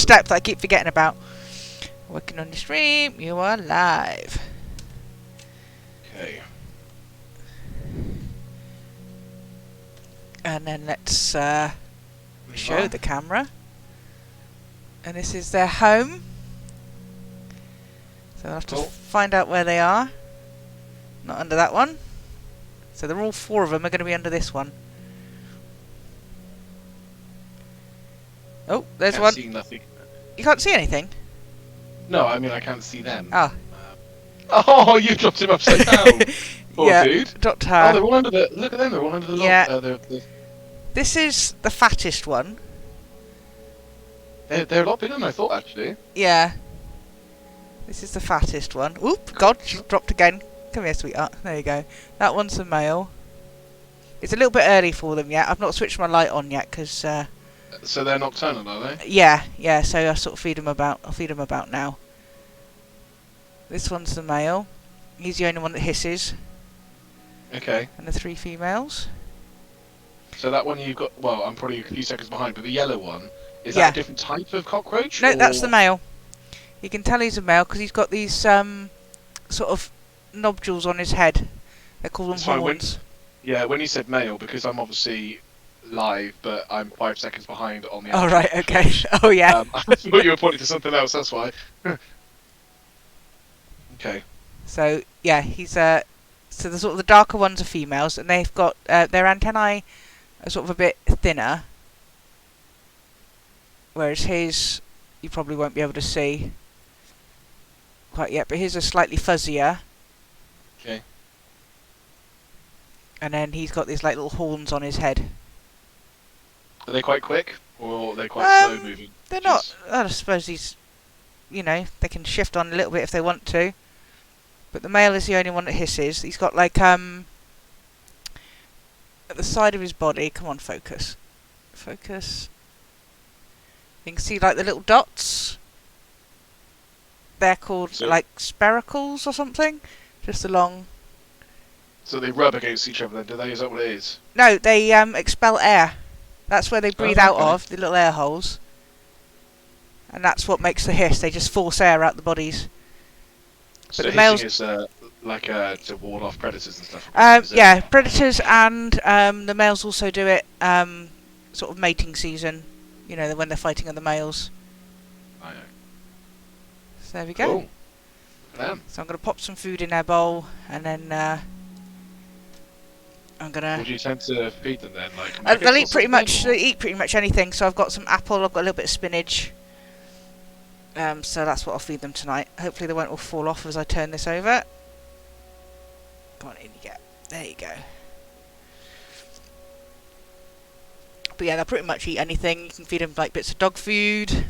step that I keep forgetting about. Working on the stream, you are live. Okay. And then let's show the camera. And this is their home. So I'll have to find out where they are. Not under that one. So they're all 4 of them are going to be under this one. Oh, there's one. See nothing. You can't see anything? No, I mean I can't see them. Oh. Oh, you dropped him upside down. Poor yeah, dude. dropped Oh, her. they're all under the. Look at them. They're all under the. Yeah. This is the fattest one. They're a lot bigger than I thought, actually. Yeah. This is the fattest one. Oop! God, she dropped again. Come here, sweetheart. There you go. That one's the male. It's a little bit early for them yet. I've not switched my light on yet because. So they're nocturnal, are they? Yeah, yeah. So I sort of feed them about. I'll feed them about now. This one's the male. He's the only one that hisses. Okay. And the 3 females. So that one you've got. Well, I'm probably a few seconds behind, but the yellow one is Yeah. that a different type of cockroach? No, or... that's the male. You can tell he's a male because he's got these sort of nodules on his head. They call them horns. When you said male, because I'm obviously live, but I'm 5 seconds behind on the. Oh right, okay. Oh yeah. I thought you were pointing to something else. That's why. Okay. So yeah, he's so the sort of the darker ones are females, and they've got their antennae are sort of a bit thinner, whereas his you probably won't be able to see quite yet, but his are slightly fuzzier. Okay. And then he's got these like little horns on his head. Are they quite quick, or are they quite slow moving? They're not. I suppose he's, they can shift on a little bit if they want to. But the male is the only one that hisses. He's got like at the side of his body. Come on, focus. Focus. You can see like the little dots. They're called like spiracles or something. Just along. So they rub against each other then, do they? Is that what it is? No, they expel air. That's where they breathe out of, the little air holes. And that's what makes the hiss. They just force air out the bodies. So but the males hissing is like to ward off predators and stuff? Yeah, predators, and the males also do it sort of mating season, when they're fighting other males. I know. So there we go. Cool. So I'm going to pop some food in their bowl, and then I'm going to... Would you tend to feed them then? Like they'll eat pretty much. They eat pretty much anything. So I've got some apple. I've got a little bit of spinach. So that's what I'll feed them tonight. Hopefully they won't all fall off as I turn this over. Come on, in you get. There you go. But yeah, they'll pretty much eat anything. You can feed them like bits of dog food.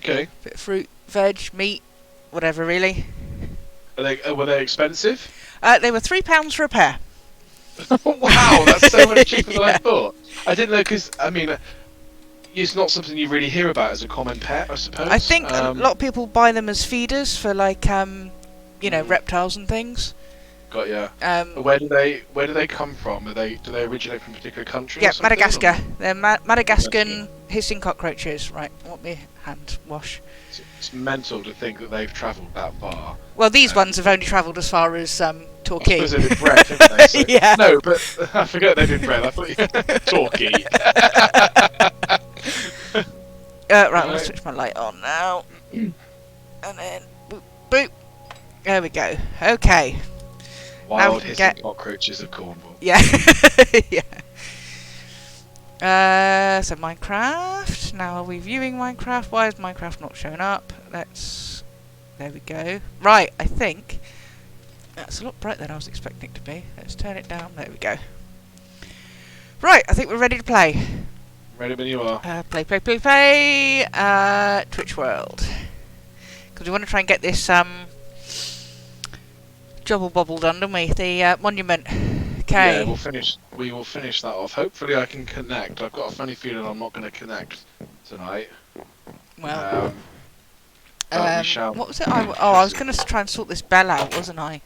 Okay. Bit of fruit, veg, meat, whatever really. Were they expensive? They were £3 for a pair. Wow, that's so much cheaper than Yeah. I thought. I didn't know because it's not something you really hear about as a common pet, I suppose. I think a lot of people buy them as feeders for like reptiles and things. Got ya. Where do they come from? Do they originate from a particular country? Yeah, or something, Madagascar. or? They're Madagascan hissing cockroaches. Right, want me hand wash. It's mental to think that they've travelled that far. Well, these ones have only travelled as far as Torquay. I suppose they've been bred, haven't they? So, yeah. No, but I forget they've been bred. I thought Torquay. Right, I'm going to switch my light on now. And then, boop, boop. There we go. Okay. Wild hissing cockroaches of Cornwall. Yeah. Yeah. So Minecraft. Now are we viewing Minecraft? Why is Minecraft not showing up? There we go. Right, I think that's a lot brighter than I was expecting it to be. Let's turn it down. There we go. Right, I think we're ready to play. Ready when you are. Play. Twitch World. Because we want to try and get this jobble bobble done, don't we? The monument. Okay. Yeah, we will finish that off. Hopefully I can connect. I've got a funny feeling I'm not going to connect tonight. Well. What was it? I was going to try and sort this bell out, wasn't I?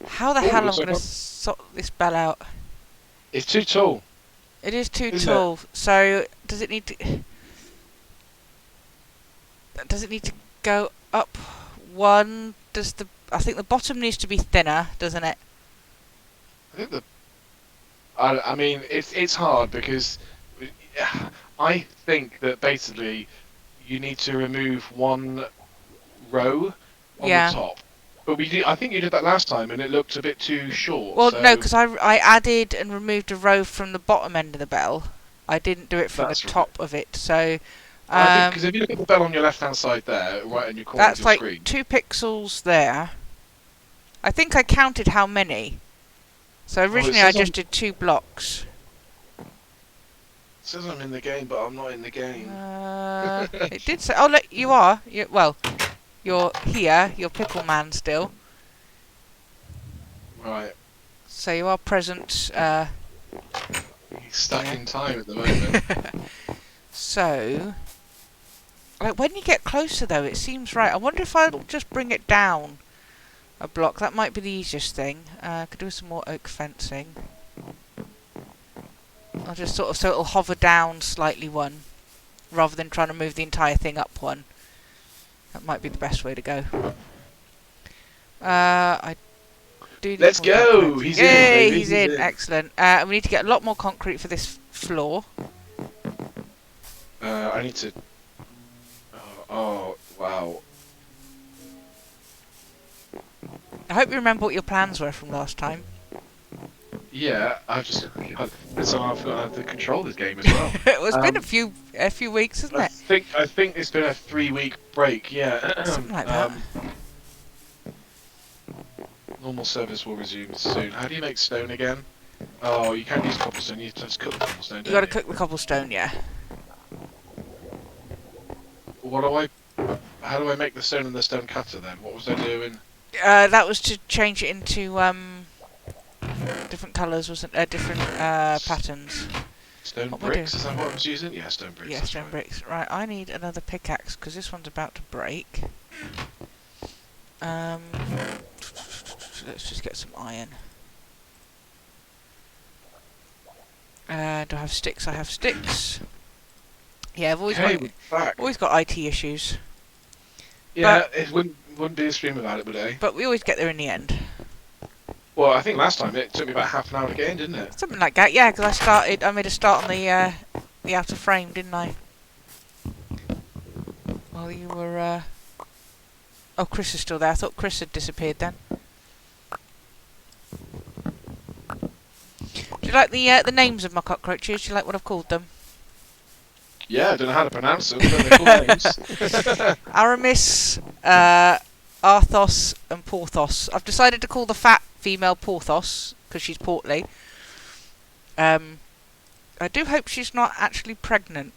How the hell am I going to sort this bell out? It's too tall. It is too tall. So does it need to? Does it need to go up one? I think the bottom needs to be thinner, doesn't it? I think I mean, it's hard because I think that basically you need to remove one row on the Yeah. top. But I think you did that last time, and it looked a bit too short. Well, no, So because I added and removed a row from the bottom end of the bell. I didn't do it from the that's right. top of it. So I think because if you look at the bell on your left-hand side there, right in your corner of that's your like screen, 2 pixels there. I think I counted how many. So oh, originally I just did 2 blocks. it says I'm in the game, but I'm not in the game. It did say. Oh, look, you are. Well, you're here. You're Pickle Man still. Right. So you are present. He's stuck Yeah. in time at the moment. So, like when you get closer though, it seems right. I wonder if I'll just bring it down a block. That might be the easiest thing. Could do some more oak fencing. I'll just sort of so it'll hover down slightly one, rather than trying to move the entire thing up one. That might be the best way to go. I do. Need Let's more oak go! fencing. He's Yay, in, baby. he's in. Excellent. We need to get a lot more concrete for this floor. I need to. Oh, wow. I hope you remember what your plans were from last time. Yeah, it's on how to control this game as well. It's been a few weeks, hasn't it? I think it's been a 3-week break. Yeah, Something like that. Normal service will resume soon. How do you make stone again? Oh, you can't use cobblestone. You just cook the cobblestone. You got to cook the cobblestone, yeah. How do I make the stone in the stone cutter then? What was I doing? That was to change it into different colours, wasn't different patterns. Stone What am I bricks? doing? Is that what I was using? Yeah, stone bricks. Yeah, that's stone right. bricks. Right, I need another pickaxe because this one's about to break. Let's just get some iron. Do I have sticks? I have sticks. Yeah, I've always got IT issues. Yeah, it wouldn't be a stream without it, would it? But we always get there in the end. Well, I think last time it took me about half an hour to get in, didn't it? Something like that, yeah, because I made a start on the outer frame, didn't I? While you were, Oh, Chris is still there. I thought Chris had disappeared then. Do you like the names of my cockroaches? Do you like what I've called them? Yeah, I don't know how to pronounce them, but they're cool names. Aramis, Arthos, and Porthos. I've decided to call the fat female Porthos because she's portly. I do hope she's not actually pregnant,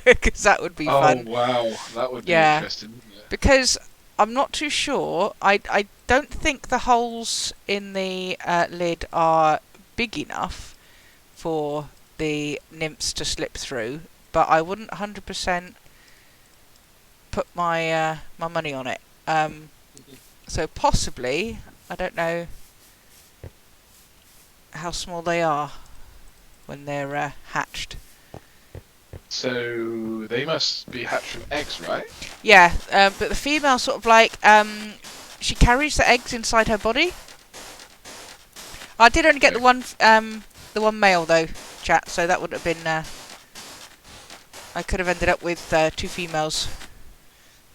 because that would be fun. Oh wow, that would be interesting, wouldn't it? Because I'm not too sure. I don't think the holes in the lid are big enough for the nymphs to slip through, but I wouldn't 100% put my my money on it. So possibly, I don't know how small they are when they're hatched. So they must be hatched from eggs, right? Yeah, but the female sort of like she carries the eggs inside her body. I did only get the one male though, chat. So that would have been. I could have ended up with 2 females,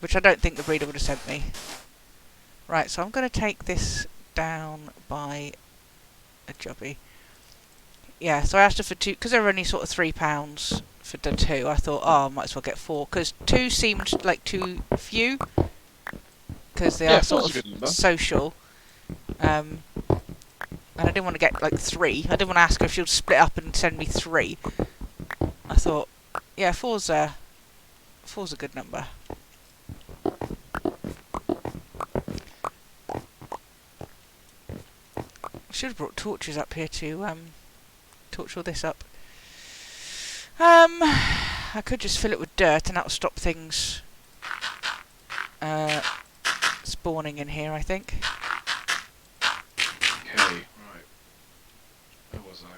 which I don't think the breeder would have sent me. Right, so I'm going to take this down by a jobby. Yeah, so I asked her for 2 because they were only sort of £3 for the 2. I thought, oh, I might as well get 4 because 2 seemed like too few because they are sort of social. And I didn't want to get like 3. I didn't want to ask her if she would split up and send me 3. I thought, yeah, 4's a good number. I should have brought torches up here to torch all this up. I could just fill it with dirt and that'll stop things spawning in here, I think. Okay, right. Where was I?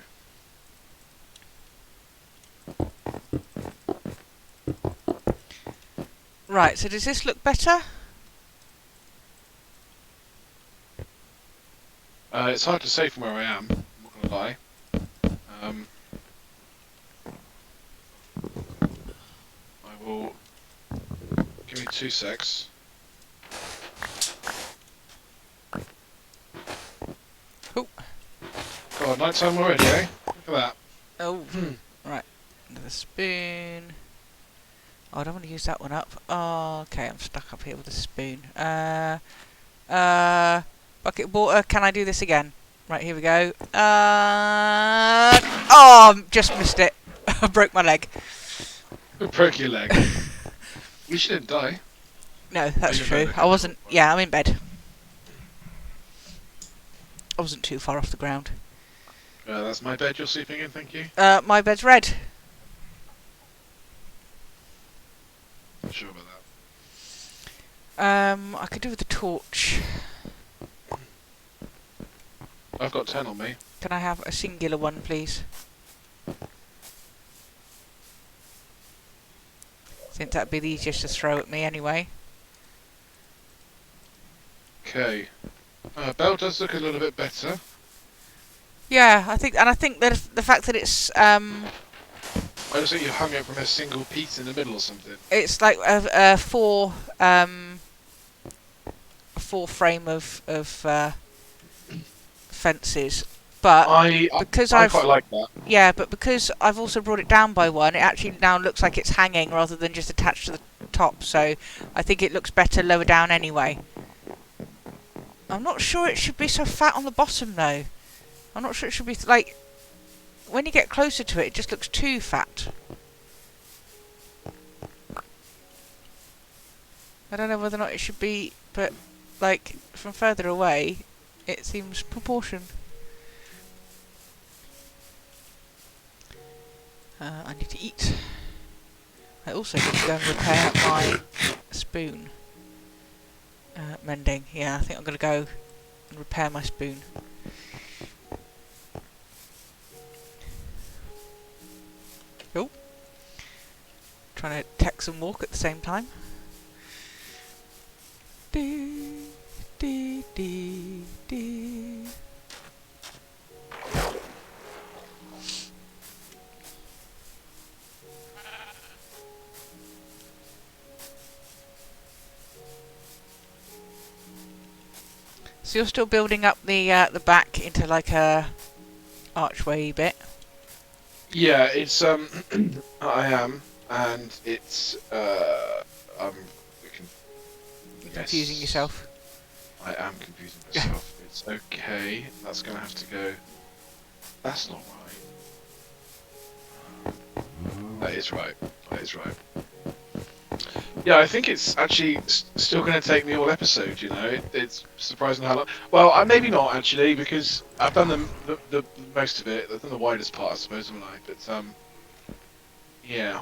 Right, so does this look better? It's hard to say from where I am. I'm not gonna lie. Um, I will. Give me 2 secs. Oh. God, nighttime already, eh? Look at that. Oh, right. Another spoon. Oh, I don't want to use that one up. Oh, okay, I'm stuck up here with a spoon. Bucket of water. Can I do this again? Right, here we go. Oh, just missed it. I broke my leg. Broke your leg. You shouldn't die. No, that's you're in true. bed, I okay, wasn't. cool. Yeah, I'm in bed. I wasn't too far off the ground. That's my bed you're sleeping in, thank you. My bed's red. Not sure about that. I could do with a torch. I've got 10 on me. Can I have a singular one, please? Since that'd be the easiest to throw at me anyway. Okay. Bell does look a little bit better. Yeah, I think that the fact that it's I just think you hung it from a single piece in the middle or something. it's like a four frame of fences, but I because I I've quite like that. yeah, but because I've also brought it down by one, it actually now looks like it's hanging rather than just attached to the top. So I think it looks better lower down anyway. I'm not sure it should be so fat on the bottom though. I'm not sure it should be like when you get closer to it, it just looks too fat. I don't know whether or not it should be, but like from further away, it seems proportioned. I need to eat. I also need to go and repair my spoon. Mending. Yeah, I think I'm going to go and repair my spoon. Oh. Trying to text and walk at the same time. Dee, dee, dee, dee. So you're still building up the back into like a archway bit. Yeah, it's I am, and it's I'm You're confusing yourself. I am confusing myself. It's okay. That's gonna have to go. That's not right. That is right. That is right. Yeah, I think it's actually still going to take me all episode. You know, it's surprising how long. Well, maybe not actually, because I've done the most of it. I've done the widest part, I suppose, haven't I? But yeah.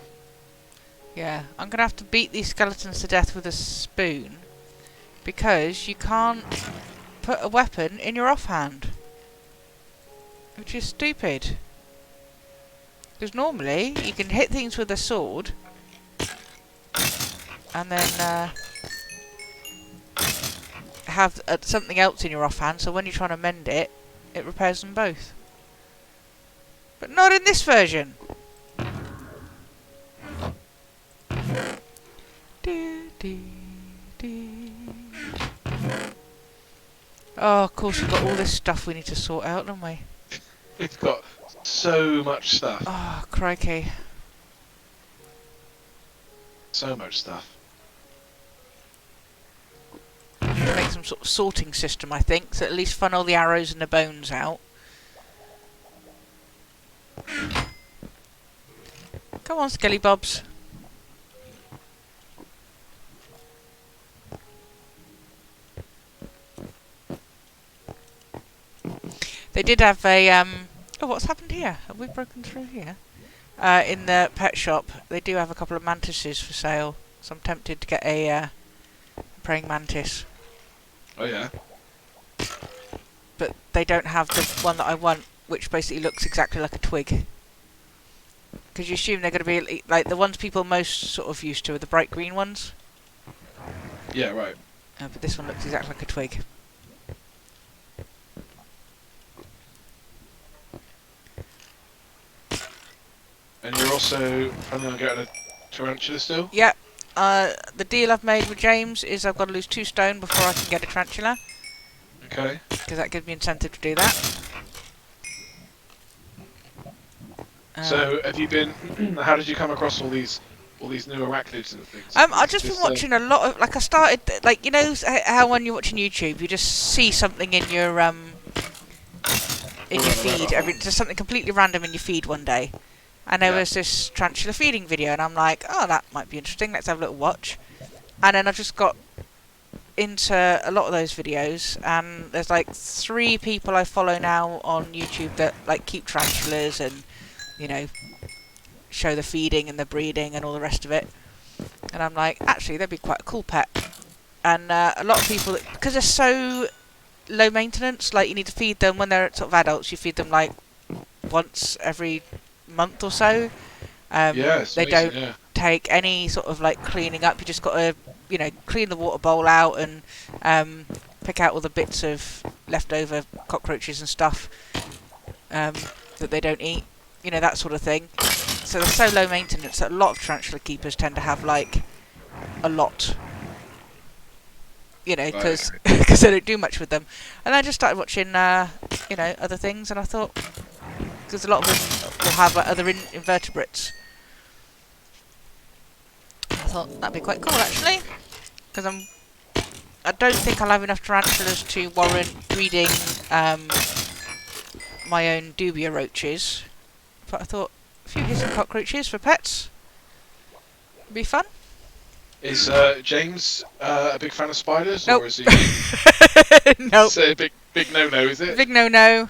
Yeah, I'm gonna have to beat these skeletons to death with a spoon because you can't put a weapon in your offhand, which is stupid. Because normally you can hit things with a sword and then have something else in your offhand, so when you're trying to mend it, it repairs them both. But not in this version. Do, do, do. Oh, of course we've got all this stuff we need to sort out, don't we? It's got so much stuff. Oh, crikey. So much stuff. Make some sort of sorting system, I think, so at least funnel the arrows and the bones out. Come on, Skelly Bobs. They did have a oh, what's happened here? Have we broken through here? In the pet shop, they do have a couple of mantises for sale, so I'm tempted to get a praying mantis. Oh yeah. But they don't have the one that I want, which basically looks exactly like a twig. Because you assume they're going to be like the ones people most sort of used to are the bright green ones. Yeah, right. But this one looks exactly like a twig. And you're also planning on getting a tarantula still? Yeah. The deal I've made with James is I've got to lose 2 stone before I can get a tarantula, Okay. because that gives me incentive to do that. So have you been? How did you come across all these new arachnids and things? I've just been watching a lot of, like, I started, like, you know how when you're watching YouTube, you just see something in your feed, just something completely random in your feed one day. And there was this tarantula feeding video, and I'm like, oh, that might be interesting, let's have a little watch. And then I just got into a lot of those videos, and there's like 3 people I follow now on YouTube that like keep tarantulas and, you know, show the feeding and the breeding and all the rest of it. And I'm like, actually, they'd be quite a cool pet. And a lot of people, because they're so low maintenance, like you need to feed them when they're sort of adults, you feed them like once every month or so. They don't take any sort of like cleaning up. You just got to, you know, clean the water bowl out and pick out all the bits of leftover cockroaches and stuff that they don't eat, you know, that sort of thing. So they're so low maintenance that a lot of tarantula keepers tend to have like a lot, you know, because they don't do much with them. And I just started watching, you know, other things, and I thought, because a lot of them will have other invertebrates. I thought that'd be quite cool, actually, because I don't think I'll have enough tarantulas to warrant breeding my own dubia roaches. But I thought a few hissing cockroaches for pets would be fun. Is James a big fan of spiders, Nope. or is he? Nope. It's a big no-no, is it? Big no-no.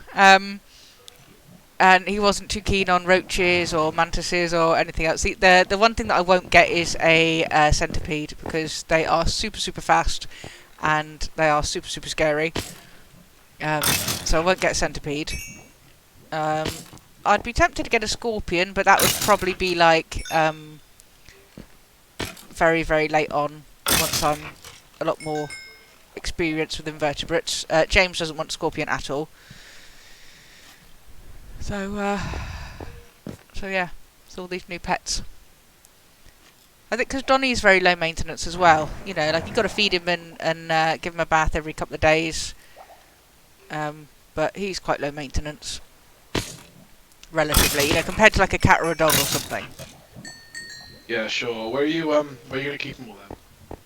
And he wasn't too keen on roaches or mantises or anything else. The one thing that I won't get is a centipede, because they are super, super fast and they are super, super scary. So I won't get a centipede. I'd be tempted to get a scorpion, but that would probably be like very, very late on, once I'm a lot more experienced with invertebrates. James doesn't want scorpion at all. So yeah, it's all these new pets. I think because Donnie's very low maintenance as well. You know, like you've got to feed him and give him a bath every couple of days. But he's quite low maintenance, relatively. You know, compared to like a cat or a dog or something. Yeah, sure. Where are you gonna keep them all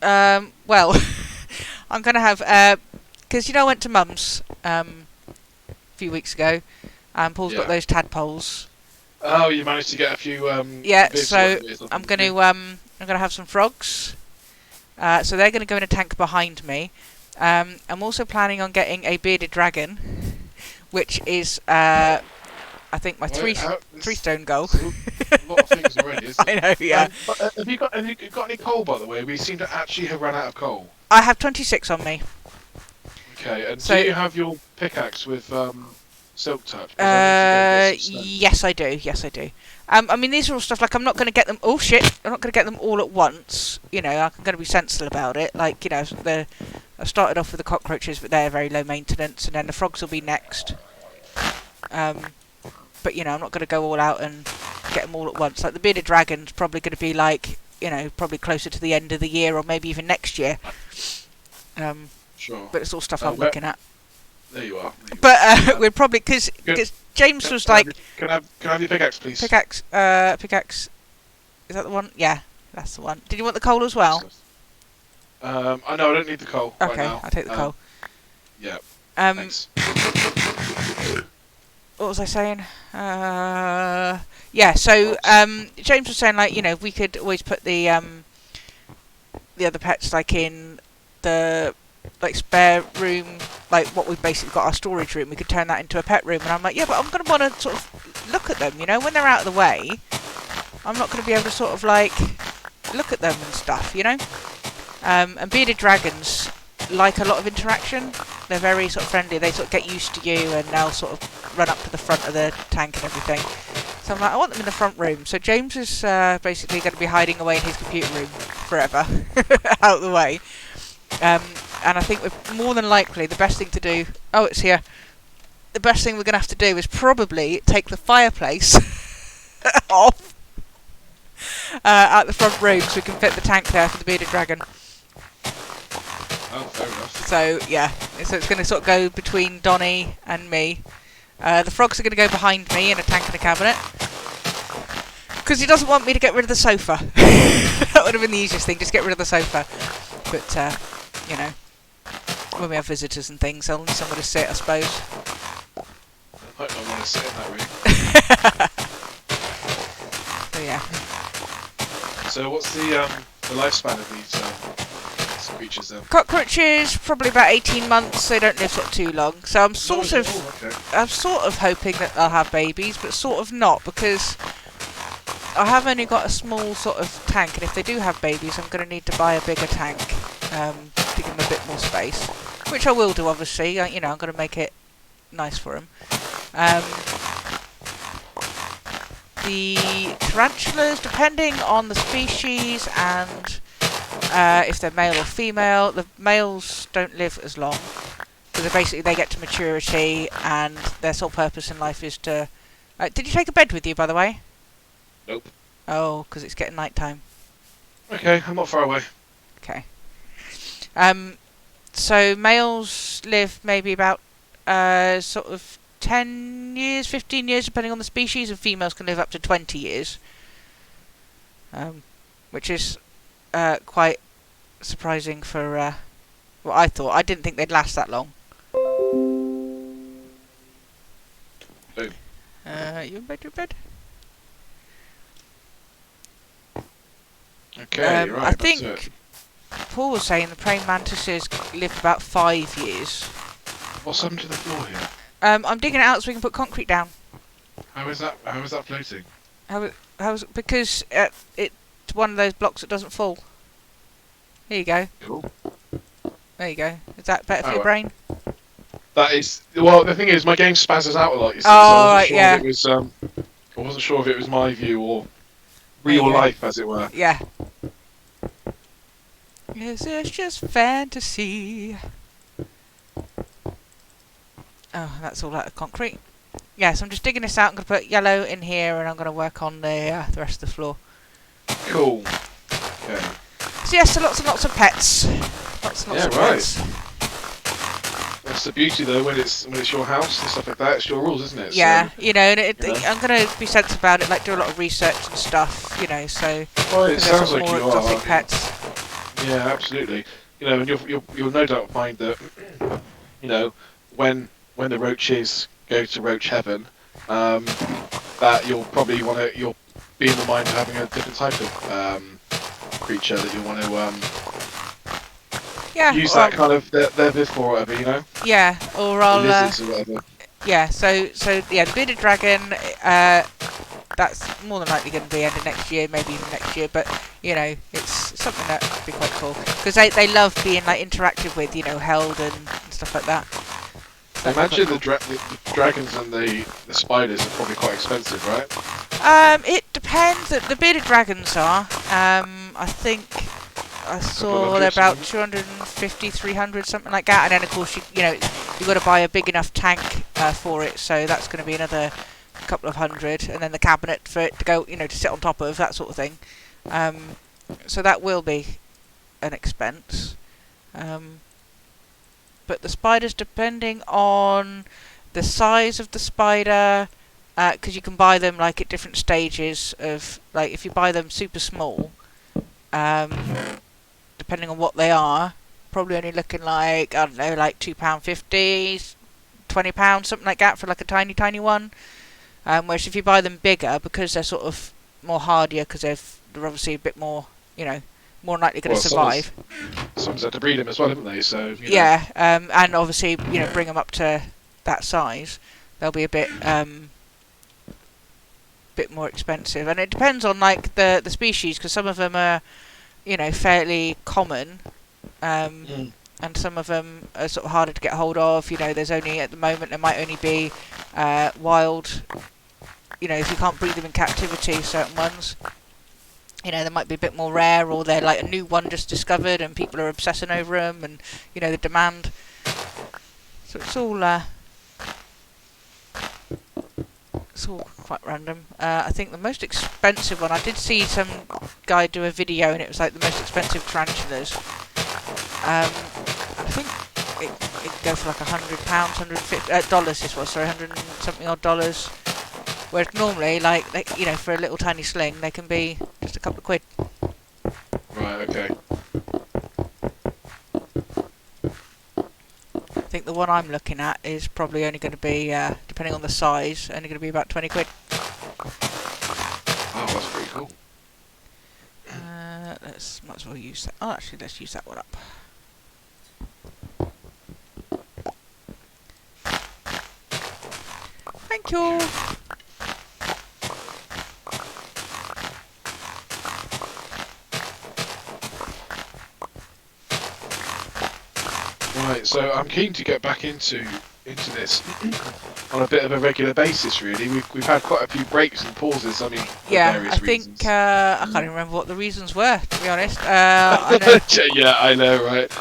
then? Well, I'm gonna have because you know I went to Mum's a few weeks ago. And Paul's got those tadpoles. Oh, you managed to get a few. Yeah, so I'm gonna have some frogs. So they're gonna go in a tank behind me. I'm also planning on getting a bearded dragon, which is I think my three stone goal. A lot of things already, isn't it? I know, yeah. Have you got any coal, by the way? We seem to actually have run out of coal. I have 26 on me. Okay, and So, do you have your pickaxe with silk touch? Yes, I do. Yes, I do. I mean, these are all stuff like I'm not going to get them. Oh shit! I'm not going to get them all at once. You know, I'm going to be sensible about it. Like, you know, I started off with the cockroaches, but they're very low maintenance, and then the frogs will be next. But you know, I'm not going to go all out and get them all at once. Like the bearded dragon's probably going to be like, you know, probably closer to the end of the year or maybe even next year. Sure. But it's all stuff I'm looking at. There you are. But we're probably because James was like, can I have your pickaxe, please? Pickaxe. Is that the one? Yeah, that's the one. Did you want the coal as well? I know I don't need the coal. Okay, right now. I'll take the coal. Yeah. Thanks. What was I saying? Yeah. So James was saying, like, you know, we could always put the other pets like in the like spare room, like what we've basically got our storage room. We could turn that into a pet room, and I'm like, yeah, but I'm gonna want to sort of look at them, you know, when they're out of the way. I'm not gonna be able to sort of like look at them and stuff, you know. And bearded dragons like a lot of interaction. They're very sort of friendly. They sort of get used to you, and they'll sort of run up to the front of the tank and everything. So I'm like, I want them in the front room. So James is basically going to be hiding away in his computer room forever, out of the way. And I think we're more than likely the best thing to do. Oh, it's here. The best thing we're going to have to do is probably take the fireplace off at the front room so we can fit the tank there for the bearded dragon. Oh, fair enough. So yeah, so it's going to sort of go between Donnie and me. The frogs are going to go behind me in a tank and a cabinet. Because he doesn't want me to get rid of the sofa. That would have been the easiest thing, just get rid of the sofa. But, you know, when we have visitors and things, they'll need somewhere to sit, I suppose. I might not want to sit in that room. So, yeah. So what's the lifespan of these creatures then? Cockroaches, probably about 18 months. They don't live sort of too long. So I'm sort of hoping that they'll have babies, but sort of not, because I have only got a small sort of tank, and if they do have babies, I'm going to need to buy a bigger tank to give them a bit more space, which I will do, obviously. You know, I'm going to make it nice for them. The tarantulas, depending on the species and if they're male or female, the males don't live as long because they get to maturity, and their sole purpose in life is to. Did you take a bed with you, by the way? Nope. Oh, because it's getting night time. Okay, I'm not far away. Okay. So males live maybe about sort of 10 years, 15 years, depending on the species, and females can live up to 20 years. Which is quite surprising for what I thought. I didn't think they'd last that long. Boom. You in bed? Your bed? Okay, right. I think Paul was saying the praying mantises live about 5 years. What's happened to the floor here? I'm digging it out so we can put concrete down. How is that floating? How's because it's one of those blocks that doesn't fall. Here you go. Cool. There you go. Is that better for your brain? That is. Well, the thing is, my game spazzes out a lot. You see, Oh, so I wasn't sure if it was my view or real life, as it were. Yeah. Is this just fantasy? Oh, that's all out of concrete. Yeah, so I'm just digging this out. I'm going to put yellow in here, and I'm going to work on the rest of the floor. Cool. Okay. So yes, so lots and lots of pets. Lots and lots of pets. That's the beauty, though, when it's your house and stuff like that. It's your rules, isn't it? Yeah, so, you know, I'm going to be sensible about it, like do a lot of research and stuff, you know. So well, it sounds like more you exotic are. pets. Yeah, absolutely. You know, and you'll no doubt find that, you know, when the roaches go to roach heaven, that you'll be in the mind of having a different type of creature that you want to use that kind of their vid for, whatever, you know. Yeah, or I'll lizards or whatever. Yeah, so yeah, the bearded dragon. That's more than likely going to be end of next year, maybe even next year. But you know, it's something that would be quite cool because they love being like interactive with, you know, held and stuff like that. I imagine the dragons and the spiders are probably quite expensive, right? It depends. The bearded dragons are. I think I saw they're about 250, 300, something like that. And then of course you've got to buy a big enough tank for it, so that's going to be another couple of hundred, and then the cabinet for it to go, you know, to sit on top of, that sort of thing. So that will be an expense. But the spiders, depending on the size of the spider, because you can buy them like at different stages of, like if you buy them super small, depending on what they are, probably only looking like, I don't know, like £2.50, £20, something like that for like a tiny one. Whereas if you buy them bigger, because they're sort of more hardier, because they're obviously a bit more, you know, more likely going to survive. Someone's had to breed them as well, haven't they? So yeah, and obviously, you know, bring them up to that size, they'll be a bit more expensive. And it depends on like the species, because some of them are, you know, fairly common, and some of them are sort of harder to get hold of. You know, there's only at the moment there might only be wild. You know, if you can't breed them in captivity, certain ones. you know, they might be a bit more rare, or they're like a new one just discovered and people are obsessing over them, and you know, the demand. So it's all quite random. I think the most expensive one, I did see some guy do a video, and it was like the most expensive tarantulas. I think it'd go for like £100, $150 this was, sorry, 100 and something odd dollars. Whereas normally, like, you know, for a little tiny sling, they can be just a couple of quid. Right. Okay. I think the one I'm looking at is probably only going to be, depending on the size, only going to be about 20 quid. Oh, that's pretty cool. Might as well use that. Oh, actually, let's use that one up. Thank you. Right, so I'm keen to get back into this on a bit of a regular basis. Really, we've had quite a few breaks and pauses. I mean, for Yeah, various I think reasons. I can't even remember what the reasons were, to be honest. I know. Yeah, I know, right?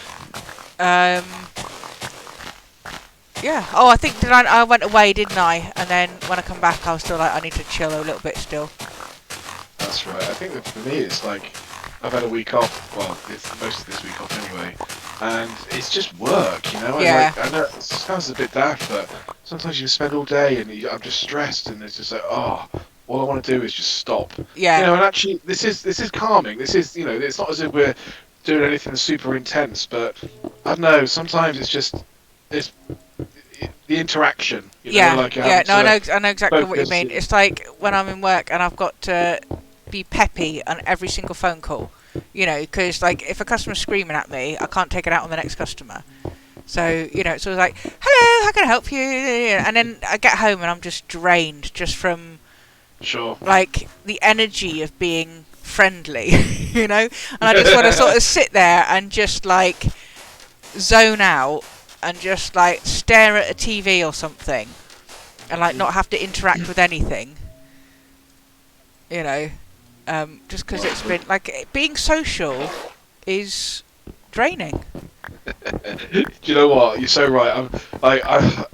Yeah. Oh, I think I went away, didn't I? And then when I come back, I was still like, I need to chill a little bit still. That's right. I think that for me, it's like I've had a week off. Well, it's most of this week off anyway, and it's just work, you know. Yeah. I know it sounds a bit daft, but sometimes you spend all day and I'm just stressed, and it's just like, oh, all I want to do is just stop. Yeah. You know, and actually, this is calming. This is, you know, it's not as if we're doing anything super intense, but I don't know. Sometimes it's the interaction. You know, Yeah. like Yeah. No, I know exactly what you focus mean. and- It's like when I'm in work and I've got to be peppy on every single phone call. You know, because like if a customer's screaming at me, I can't take it out on the next customer. So, you know, it's always like, hello, how can I help you? And then I get home and I'm just drained just from, Sure. like, the energy of being friendly, you know? And I just want to sort of sit there and just, like, zone out and just, like, stare at a TV or something and, like, not have to interact with anything, you know? Just because it's been, like, being social is draining. Do you know what? You're so right.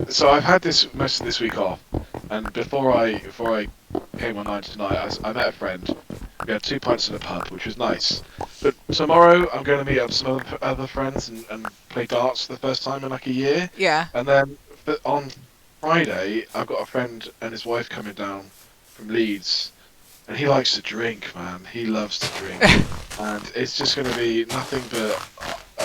So I've had this most of this week off, and before I came online tonight, I met a friend. We had 2 pints in a pub, which was nice. But tomorrow I'm going to meet up some other friends and play darts for the first time in like a year. Yeah. And then on Friday I've got a friend and his wife coming down from Leeds, and he likes to drink, man. He loves to drink, and it's just going to be nothing but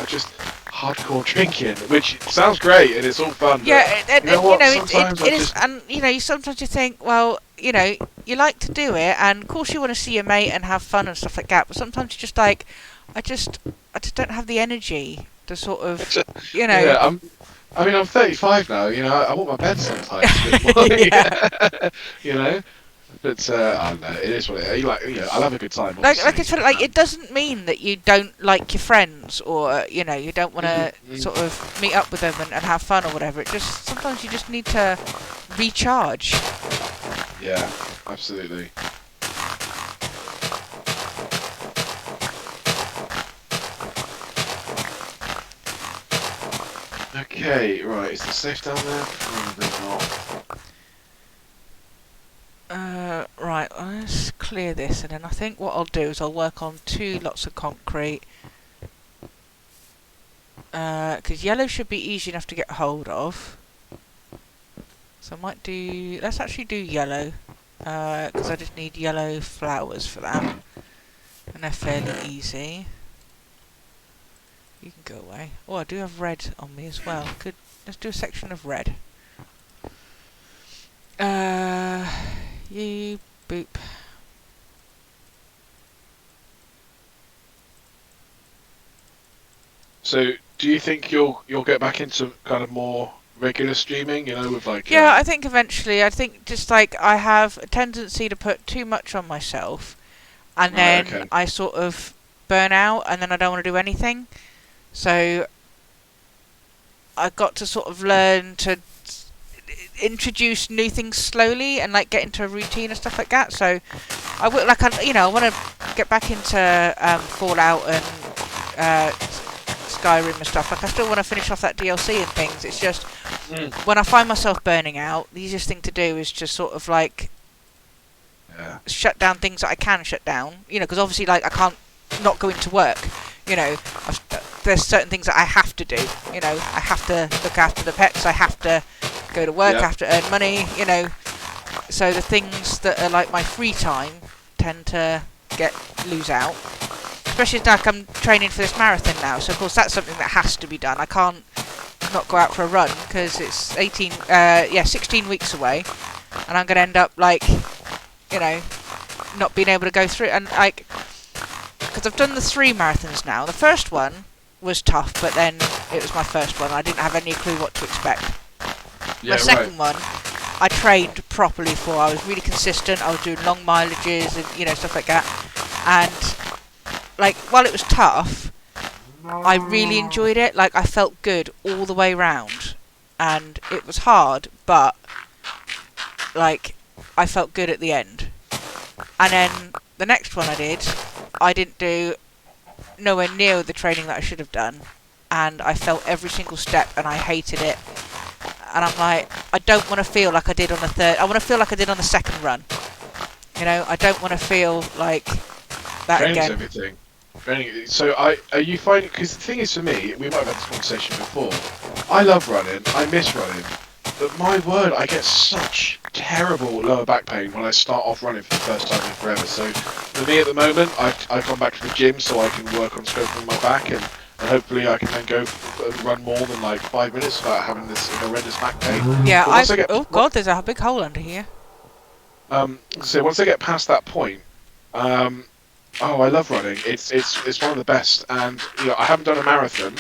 just hardcore drinking, which sounds great and it's all fun. Yeah, but you know what? it is, and you know, sometimes you think, well, you know, you like to do it, and of course you want to see your mate and have fun and stuff like that. But sometimes you're just like, I just don't have the energy to sort of, you know. Yeah, I'm 35 now. You know, I want my bed sometimes. A bit more, Yeah. You know. But I don't know. It is what it is. Like, you know, I'll have a good time. Like Obviously. it's like it doesn't mean that you don't like your friends, or you know, you don't want to sort of meet up with them and have fun or whatever. It just sometimes you just need to recharge. Yeah, absolutely. Okay, right. Is the safe down there? Probably not. Right, let's clear this, and then I think what I'll do is I'll work on 2 lots of concrete. Because yellow should be easy enough to get hold of. So I might do... Let's actually do yellow. Because I just need yellow flowers for that. And they're fairly easy. You can go away. Oh, I do have red on me as well. Let's do a section of red. You boop. So, do you think you'll get back into kind of more regular streaming? You know, with like Yeah, I think eventually. I think just like I have a tendency to put too much on myself, and then okay. I sort of burn out, and then I don't want to do anything. So I've got to sort of learn to. introduce new things slowly and like get into a routine and stuff like that. So I would like I want to get back into Fallout and Skyrim and stuff. Like I still want to finish off that DLC and things. It's just when I find myself burning out, the easiest thing to do is just sort of like shut down things that I can shut down. You know, because obviously like I can't not go into work. You know, there's certain things that I have to do. You know, I have to look after the pets. I have to go to work. I have to earn money. You know, so the things that are like my free time tend to lose out. Especially like I'm training for this marathon now, so of course that's something that has to be done. I can't not go out for a run because it's 16 weeks away, and I'm gonna end up like, you know, not being able to go through. And like, because I've done the 3 marathons now. The first one was tough, but then it was my first one. I didn't have any clue what to expect. Yeah, my second one, I trained properly for. I was really consistent. I was doing long mileages and, you know, stuff like that. And like, while it was tough, I really enjoyed it. Like, I felt good all the way round. And it was hard, but like, I felt good at the end. And then the next one I didn't do nowhere near the training that I should have done. And I felt every single step and I hated it. And I'm like, I don't want to feel like I did on the third. I want to feel like I did on the second run. You know, I don't want to feel like that Training's again. everything. Training. So are you finding? Because the thing is, for me, we might have had this conversation before. I love running. I miss running. But my word, I get such terrible lower back pain when I start off running for the first time in forever. So for me at the moment, I've gone back to the gym so I can work on strengthening my back and hopefully I can then go run more than like 5 minutes without having this horrendous back pain. Yeah, oh god, there's a big hole under here. So once I get past that point, oh, I love running. It's one of the best. And you know, I haven't done a marathon.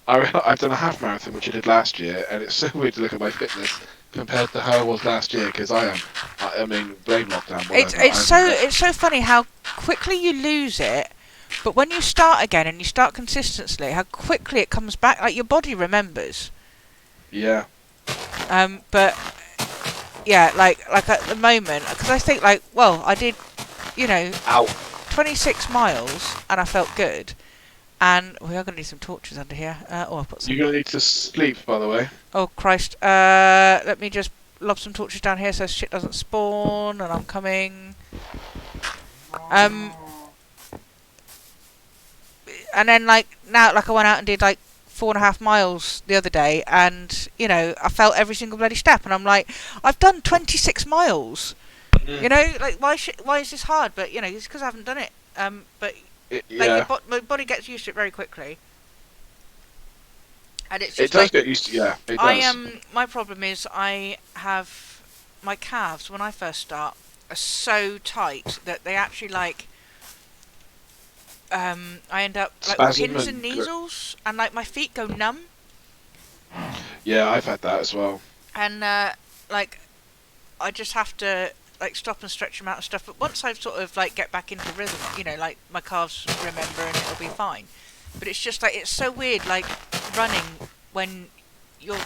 I've done a half marathon, which I did last year, and it's so weird to look at my fitness compared to how I was last year because I mean, blame lockdown. Whatever. It's so funny how quickly you lose it. But when you start again and you start consistently, how quickly it comes back, like your body remembers. Yeah. But yeah, like at the moment, because I think like, well, I did, you know, 26 miles and I felt good. And we are going to need some torches under here. Oh, I'll put some. You're going to need to sleep, by the way. Oh Christ! Let me just lob some torches down here so shit doesn't spawn. And I'm coming. And then like now, like I went out and did like 4.5 miles the other day, and you know I felt every single bloody step, and I'm like, I've done 26 miles. You know, like why is this hard? But you know, it's because I haven't done it. But yeah. like my body gets used to it very quickly, and it's It just does like, get used to. Yeah, it does. my problem is I have my calves when I first start are so tight that they actually like. I end up like with pins and needles, and like my feet go numb. Yeah, I've had that as well. And like, I just have to like stop and stretch them out and stuff. But once I've sort of like get back into rhythm, you know, like my calves remember and it'll be fine. But it's just like it's so weird, like running when your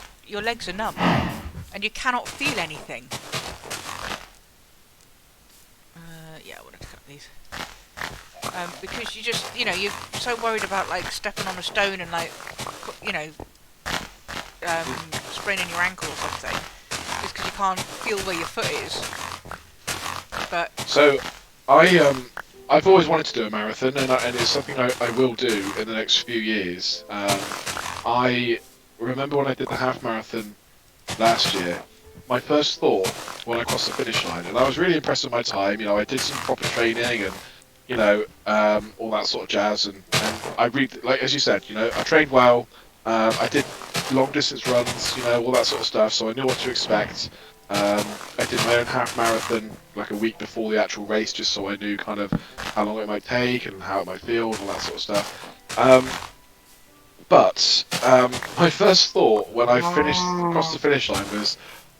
legs are numb and you cannot feel anything. Yeah, I wanted to cut these. Because you just, you know, you're so worried about like stepping on a stone and like, you know, spraining your ankle or something, just because you can't feel where your foot is. But so, I've always wanted to do a marathon, and it's something I will do in the next few years. I remember when I did the half marathon last year. My first thought when I crossed the finish line, and I was really impressed with my time. You know, I did some proper training and. You know, all that sort of jazz, and I read, like as you said, you know, I trained well, I did long distance runs, you know, all that sort of stuff, so I knew what to expect. I did my own half marathon like a week before the actual race, just so I knew kind of how long it might take and how it might feel and all that sort of stuff. But my first thought when I finished across the finish line was,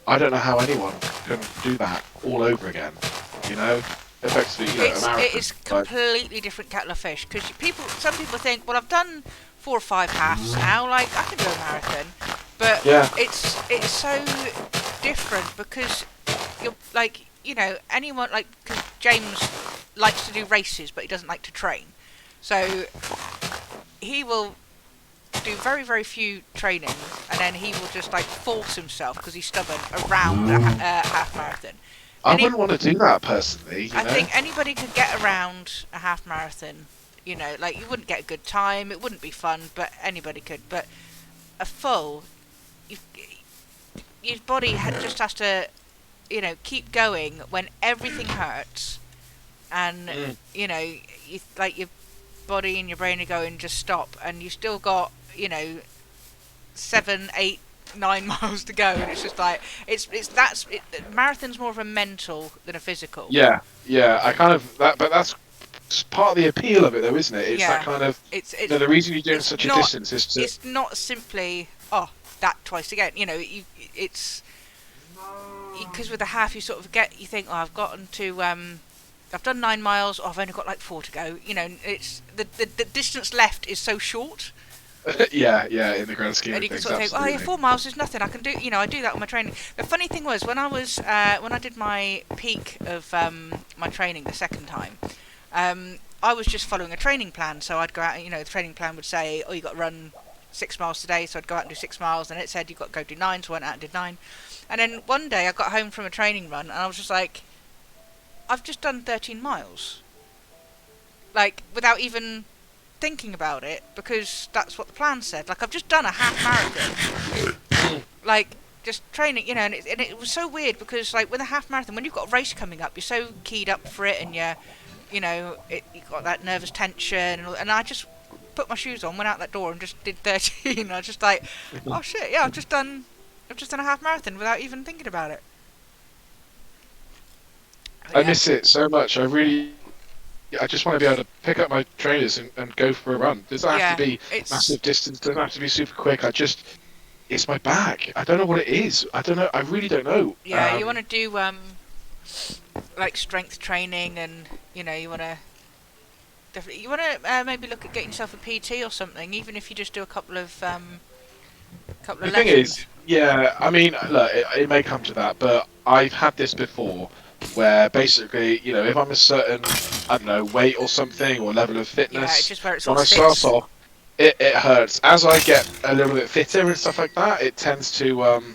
I don't know how anyone can do that all over again, you know. Effectively, you know, a marathon. It is completely different kettle of fish because some people think, well, I've done 4 or 5 halves now, like I can do a marathon, but yeah. it's so different because you're like, you know, anyone like, cause James likes to do races, but he doesn't like to train, so he will do very, very few trainings, and then he will just like force himself because he's stubborn around a half marathon. I wouldn't want to do that personally. I think anybody could get around a half marathon. You know, like you wouldn't get a good time, it wouldn't be fun, but anybody could. But a full, you, your body just has to, you know, keep going when everything hurts, and you know, you, like your body and your brain are going just stop, and you still got, you know, 7, 8, 9 miles to go, and it's just like marathon's more of a mental than a physical. Yeah, yeah. I kind of that, but that's part of the appeal of it, though, isn't it? It's Yeah. that kind of. It's The reason you're doing it's such a not- distance is to. It's not simply that twice again. You know, it's because with the half you sort of you think, I've gotten to I've done 9 miles, I've only got like 4 to go. You know, it's the distance left is so short. Yeah, in the grand scheme And of you can things, sort of think, absolutely. yeah, 4 miles is nothing. I can do, you know, I do that on my training. The funny thing was when I did my peak of my training the second time, I was just following a training plan. So I'd go out, and, you know, the training plan would say, you got to run 6 miles today. So I'd go out and do 6 miles, and it said you've got to go do 9. So I went out and did 9. And then one day I got home from a training run, and I was just like, I've just done 13 miles, like without even thinking about it, because that's what the plan said. Like, I've just done a half marathon, like just training, you know, and it was so weird because like with a half marathon, when you've got a race coming up, you're so keyed up for it, and you know, you've got that nervous tension, and I just put my shoes on, went out that door, and just did 13. I was just like, oh shit, yeah, I've just done a half marathon without even thinking about it. I miss it so much. I just want to be able to pick up my trainers and go for a run. Does that have to be massive distance? Doesn't have to be super quick. It's my back. I don't know what it is. I don't know. I really don't know. Yeah, you want to do like strength training, and you know, you want to maybe look at getting yourself a PT or something, even if you just do a couple of The lessons. thing is, yeah, I mean, look, it may come to that, but I've had this before, where basically, you know, if I'm a certain, I don't know, weight or something, or level of fitness, yeah, it's just where it's when all I start fits. off, it hurts. As I get a little bit fitter and stuff like that, it tends to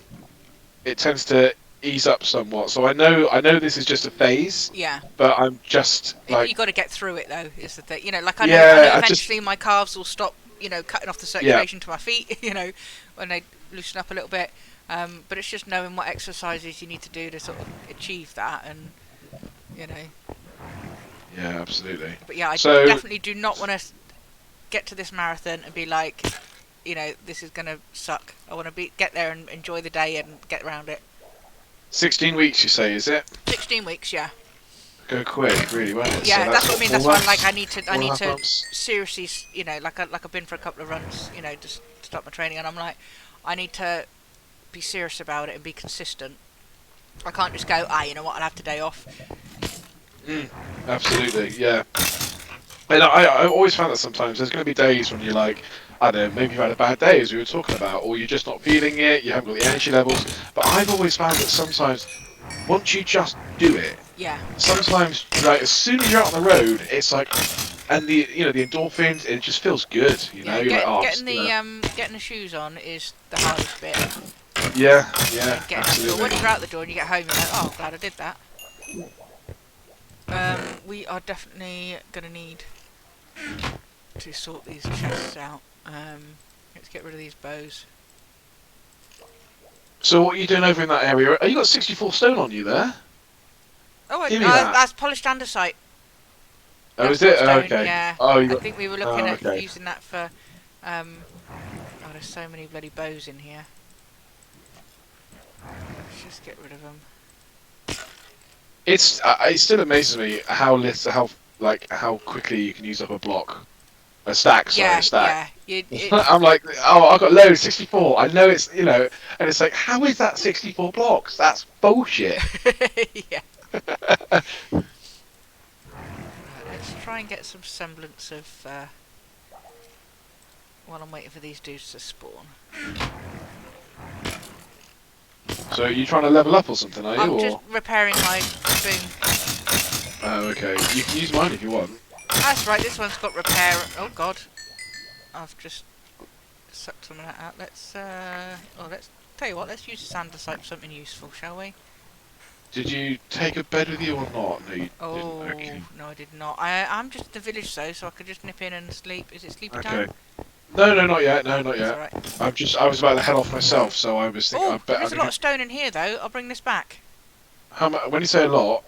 ease up somewhat. So I know this is just a phase, Yeah, but I'm just like, you got to get through it though. Is the thing, you know? Like I Yeah, know I eventually my calves will stop, you know, cutting off the circulation to my feet, you know, when they loosen up a little bit. But it's just knowing what exercises you need to do to sort of achieve that, and you know. yeah, absolutely. But yeah, I So- definitely do not want to get to this marathon and be like, you know, this is gonna suck. I want to get there and enjoy the day and get around it. 16 weeks, you say, is it? 16 weeks, yeah. Go quick, really, won't it? Yeah, So that's what I mean. That's why I'm like, I need to 4.5 months. seriously, you know, like I've been for a couple of runs, you know, just to start my training, and I'm like, I need to be serious about it and be consistent. I can't just go, you know what, I'll have today off. Absolutely, yeah. And I always found that sometimes there's going to be days when you're like, I don't know, maybe you've had a bad day, as we were talking about, or you're just not feeling it, you haven't got the energy levels. But I've always found that sometimes, once you just do it, Yeah. sometimes, like, as soon as you're out on the road, it's like, and the endorphins, it just feels good, you know. You're like, Getting the shoes on is the hardest bit. yeah, Getting out the door. absolutely. When you're out the door and you get home, you're like, oh, glad I did that. We are definitely gonna need to sort these chests out. Let's get rid of these bows. So what are you doing over in that area? Oh, you got 64 stone on you there? Oh, Give me that. that's polished andesite. Oh, That's is it? stone, Okay. Yeah. Oh, I you got, think we were looking at okay. using that for. Oh, there's so many bloody bows in here. Let's just get rid of them. it still amazes me how quickly you can use up a block, a stack. Sorry, Yeah, a stack. yeah. I'm like, oh, I've got loads, 64. I know it's, you know, and it's like, how is that 64 blocks? That's bullshit. Yeah. Let's try and get some semblance of. While I'm waiting for these dudes to spawn. So are you trying to level up or something, are you? I'm Or just repairing my spoon. oh, okay. You can use mine if you want. That's right, this one's got repair. Oh god. I've just sucked some of that out. Let's tell you what, let's use the andesite for something useful, shall we? Did you take a bed with you or not? No, you didn't. Oh, Okay. no I did not. I'm just in the village though, so I could just nip in and sleep. Is it sleepy time? Okay. No, no, not yet. No, not That's yet. alright. I was about to head off myself, so I was thinking. I Oh, bet there I'm is a lot gonna. of stone in here though. I'll bring this back. How much? When you say a lot,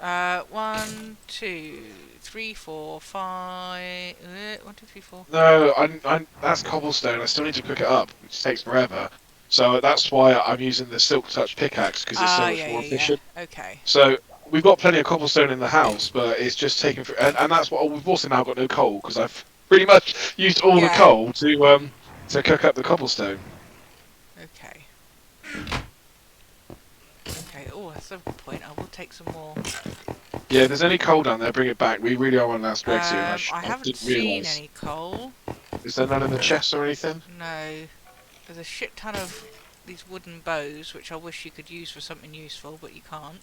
1, 2, 3, 4, 5. 1, 2, 3, 4. no, that's cobblestone. I still need to cook it up, which takes forever. So that's why I'm using the silk touch pickaxe because it's so Ah, much yeah, more yeah, yeah. efficient. Okay. So we've got plenty of cobblestone in the house, but it's just taking for, and that's what we've also now got no coal because I've pretty much used all the Yeah. coal to cook up the cobblestone. Okay. Okay. Oh, that's a good point. I will take some more. Yeah, if there's any coal down there, bring it back. We really are on last eggs here, and I I haven't didn't seen realise. any coal. Is there none in the chest or anything? No. There's a shit ton of these wooden bows, which I wish you could use for something useful, but you can't.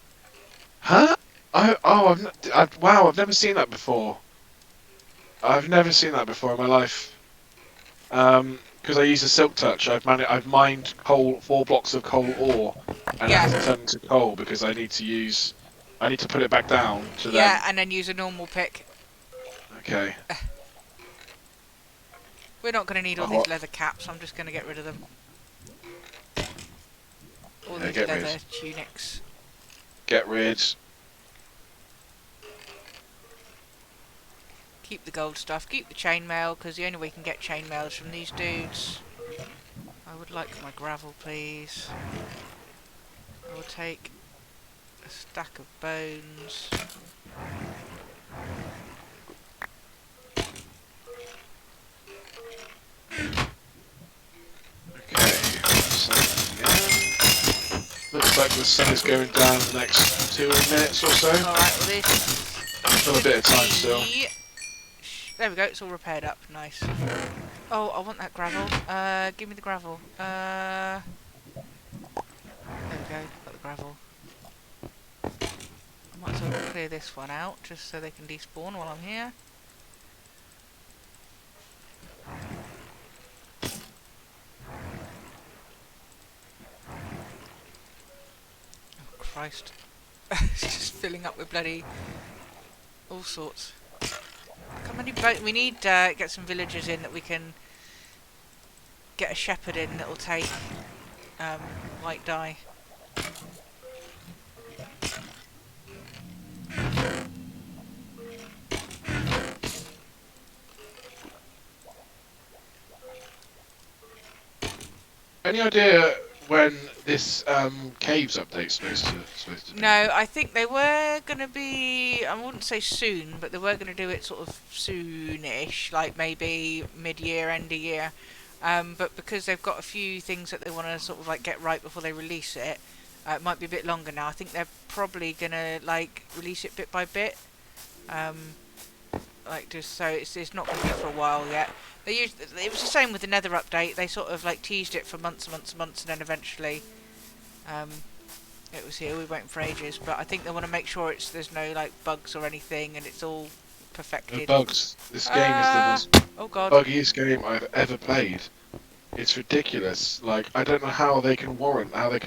Huh? Wow, I've never seen that before. I've never seen that before in my life. Because I use a silk touch, I've mined coal, 4 blocks of coal ore, and it Yeah. hasn't turned into coal because I need to put it back down to Yeah, then. and then use a normal pick. Okay. We're not going to need all Oh, these leather caps. I'm just going to get rid of them. All yeah, these get leather rid. tunics. Get rid. Keep the gold stuff. Keep the chainmail, because the only way you can get chainmail is from these dudes. I would like my gravel, please. I will take a stack of bones. Okay. So, yeah. Looks like the sun is going down in the next 2 minutes or so. Alright, well this... Still a bit of time still. There we go, it's all repaired up. Nice. Oh, I want that gravel. Give me the gravel. There we go, got the gravel. I might as well clear this one out, just so they can despawn while I'm here. Oh, Christ. It's just filling up with bloody... all sorts. How many boat? We need get some villagers in that we can get a shepherd in that will take white dye. Any idea when this caves update's supposed to be? No, I think they were going to be, I wouldn't say soon, but they were going to do it sort of soonish, like maybe mid-year, end of year. But because they've got a few things that they want to sort of like get right before they release it, it might be a bit longer now. I think they're probably going to like release it bit by bit. Like just so it's not going to be for a while yet. It was the same with the Nether update. They sort of like teased it for months and months and months, and then eventually it was here. We were waiting for ages, but I think they want to make sure there's no like bugs or anything, and it's all perfected. No bugs. This game is the most Oh god. buggiest game I've ever played. It's ridiculous. Like, I don't know how they can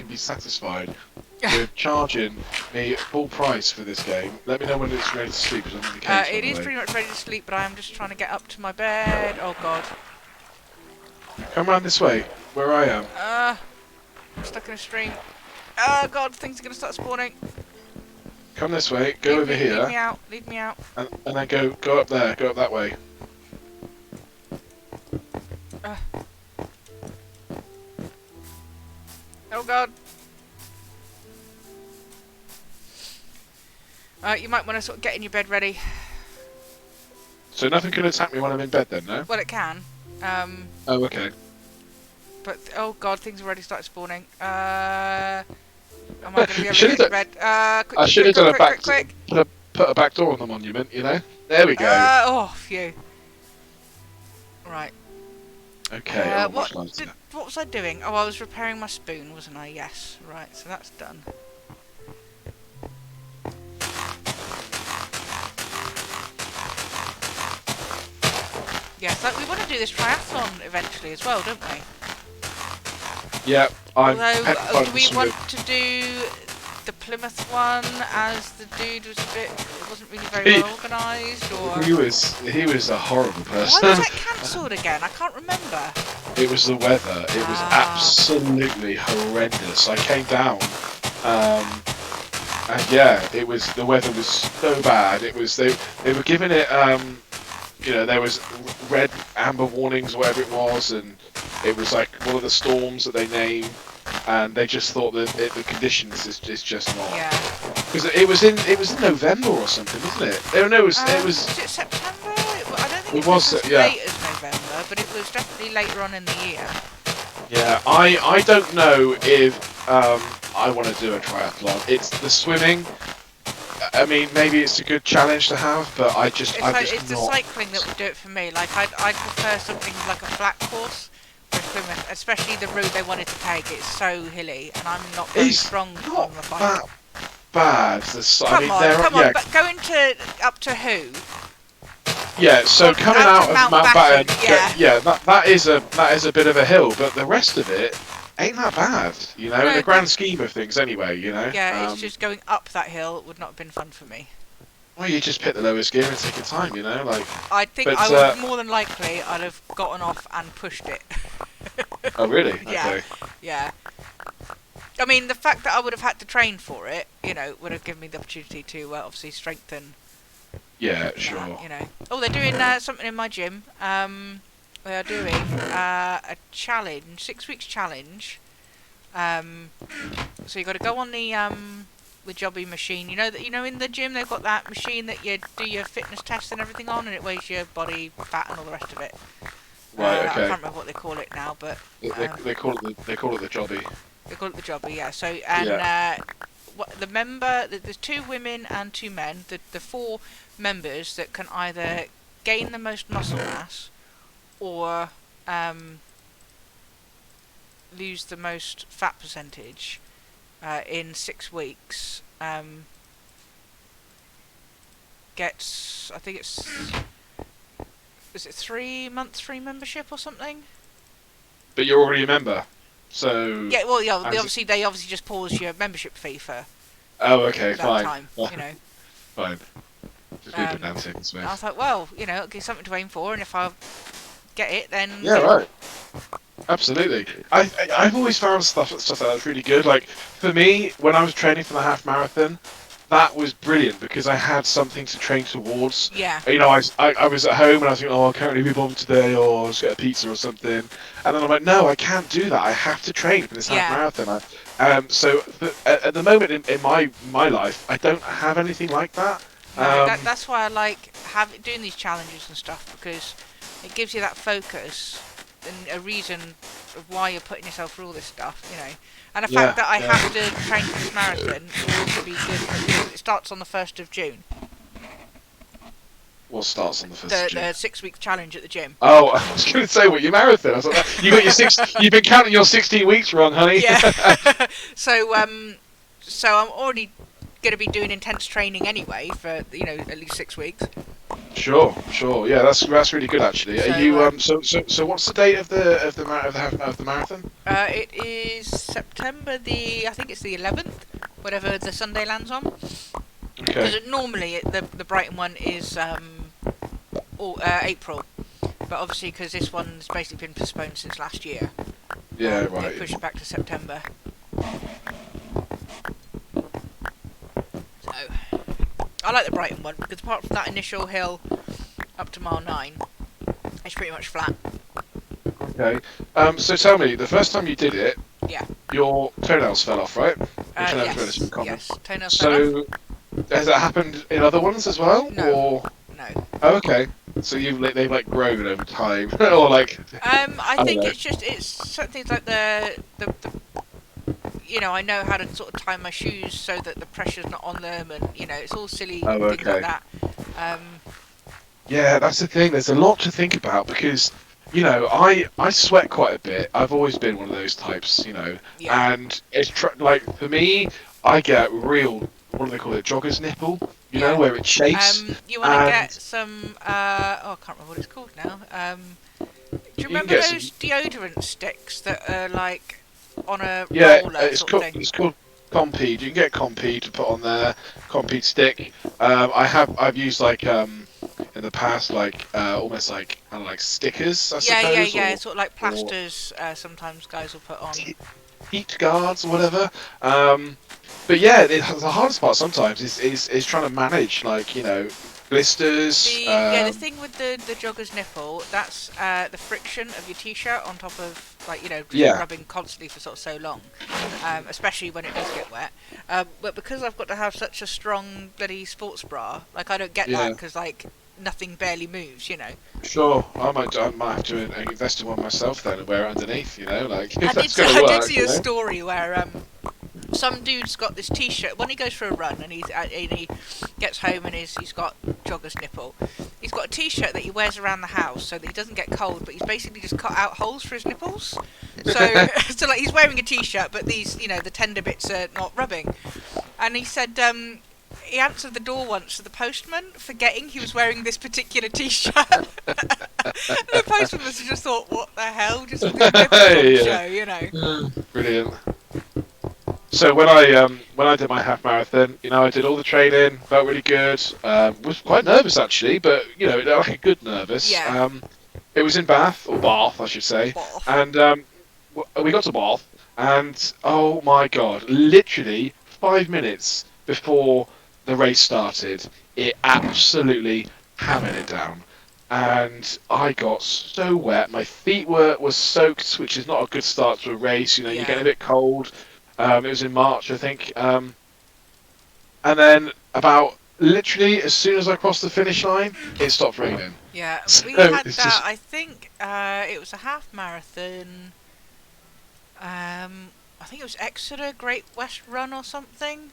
be satisfied with charging me full price for this game. Let me know when it's ready to sleep, because I'm in the cage. It is pretty much ready to sleep, but I am just trying to get up to my bed. Oh god. Come round this way, where I am. I'm stuck in a stream. Oh god, things are going to start spawning. Come this way, go over Leave here, me out, leave me out. and then go up there, go up that way. Oh god. You might want to sort of get in your bed ready. So nothing can attack me when I'm in bed then, no? Well, it can. Oh, okay. But, oh god, things have already started spawning. Am I going to be able to Should've get to done- bed? I should have done a back quick. put a back door on the monument, you know? There we go. Oh, phew. Right. Okay, oh, much What lighter. what was I doing? Oh, I was repairing my spoon, wasn't I? Yes. Right, so that's done. Yes, like we want to do this triathlon eventually as well, don't we? Yeah, I'm Although, petrified do of we the want swimming. to do the Plymouth one as the dude was a bit, it wasn't really very well organised, or He was a horrible why was person. that cancelled again? I can't remember. It was the weather. It was Ah, absolutely horrendous. I came down, um, and yeah, it was the weather was so bad. It was they were giving it there was red amber warnings, whatever it was, and it was like one of the storms that they name, and they just thought that the conditions is just not. yeah. Because it was in November or something, wasn't it? No, Was it September? I don't think it it was was as yeah. late as November, but it was definitely later on in the year. Yeah, I don't know if I want to do a triathlon. It's the swimming. I mean, maybe it's a good challenge to have, but I'm It's just the not. cycling that would do it for me. Like I'd prefer something like a flat course with Plymouth, especially the route they wanted to take. It's so hilly, and I'm not very It's strong not on the bike. that bad. I mean, Come on, but going to up to who? yeah. So Up coming to out of Mount Mount Batten, Batten, yeah. that is a bit of a hill, but the rest of it ain't that bad, in No, the grand scheme of things, anyway. yeah, it's just going up that hill would not have been fun for me. Well, you just pick the lowest gear and take your time, like. I think But I would more than likely I'd have gotten off and pushed it. oh really? Yeah. Okay. Yeah. I mean, the fact that I would have had to train for it, would have given me the opportunity to obviously strengthen. Yeah, sure. That. Oh, they're doing something in my gym. They are doing a challenge, 6 weeks challenge. So you got to go on the jobby machine. You know that in the gym they've got that machine that you do your fitness tests and everything on, and it weighs your body fat and all the rest of it. Right. I Okay. can't remember what they call it now, but They call it the jobby. they call it the jobby. Yeah. So Yeah. there's 2 women and 2 men. The 4 members that can either gain the most muscle mass or lose the most fat percentage in 6 weeks gets, I think is it 3 months free membership or something? But you're already a member, so. Yeah, well, yeah, they obviously just pause your membership fee for Oh, okay, that fine. time, Fine. Just be pedantic, I was like, well, it'll give something to aim for, and if I get it, then Yeah, right. Absolutely. I've always found stuff like that's really good. Like for me, when I was training for the half marathon, that was brilliant because I had something to train towards. Yeah. I was at home and I was thinking, oh, I can't really be bothered today, or I'll just get a pizza or something. And then I'm like, no, I can't do that. I have to train for this half marathon. At the moment in my life, I don't have anything like that. No, that's why I like doing these challenges and stuff, because it gives you that focus and a reason of why you're putting yourself through all this stuff, And the fact that I have to train for this marathon will also be good because it starts on the 1st of June. What starts on the 1st of June? The 6-week challenge at the gym. Oh, I was going to say, what, your marathon? I was like, you got you've been counting your 16 weeks wrong, honey. Yeah. So I'm already going to be doing intense training anyway for at least 6 weeks. Sure. Yeah, that's really good actually. So, Are you so what's the date of the marathon? It is September I think it's the 11th, whatever the Sunday lands on. Okay. Because normally the Brighton one is April, but obviously because this one's basically been postponed since last year. Yeah, right. They pushed it back to September. So I like the Brighton one because apart from that initial hill up to mile 9, it's pretty much flat. Okay. So tell me, the first time you did it, Yeah. your toenails fell off, right? Your toenails were Yes. common. Yes. Toenails fell off. So has that happened in other ones as well? No. Or No. oh, okay. So they've like grown over time, or like. I think know. it's certain things like the I know how to sort of tie my shoes so that the pressure's not on them, and it's all silly things okay. like that. Yeah, that's the thing. There's a lot to think about because you know, I sweat quite a bit. I've always been one of those types, you know, Yeah. and it's like for me, I get real, what do they call it, jogger's nipple, you know, Yeah. where it shakes, You want to and get some, oh, I can't remember what it's called now. Do you you can remember get some. those deodorant sticks that are like on a Yeah, roller sort of thing? it's called Compeed. You can get Compeed to put on there, Compeed stick. I've used like in the past like almost like kind of like stickers, I Yeah, yeah, suppose, yeah. Sort of like or plasters. Sometimes guys will put on. heat guards or whatever. But yeah, the hardest part sometimes is trying to manage like, you know, blisters. The thing with the jogger's nipple, that's the friction of your t-shirt on top of like just Yeah, rubbing constantly for sort of so long, especially when it does get wet. But because I've got to have such a strong bloody sports bra, like I don't get that yeah. because like nothing barely moves, you know. Sure, I might have to invest in one myself then and wear it underneath. You know, like if I did that's see, gonna I did work. see You a know. story where some dude's got this t-shirt when he goes for a run and he gets home and he's got jogger's nipple. He's got a t-shirt that he wears around the house so that he doesn't get cold, but he's basically just cut out holes for his nipples. So so like he's wearing a t-shirt, but these the tender bits are not rubbing. And he said he answered the door once to the postman, forgetting he was wearing this particular t-shirt. And the postman must have just thought, "What the hell? Just with his nipples on Yeah. show, you know." Brilliant. So when I did my half marathon, you know, I did all the training, felt really good. Was quite nervous actually, but you know, like a good nervous. Yeah. It was in Bath or Bath, I should say, Boff. and we got to Bath, and oh my God, literally 5 minutes before the race started, it absolutely hammered it down. And I got so wet. My feet were soaked, which is not a good start to a race. You know, you're Yeah. getting a bit cold. It was in March, I think. And then about literally as soon as I crossed the finish line, it stopped raining. Yeah, So we had it's that. just I think it was a half marathon. I think it was Exeter Great West Run or something.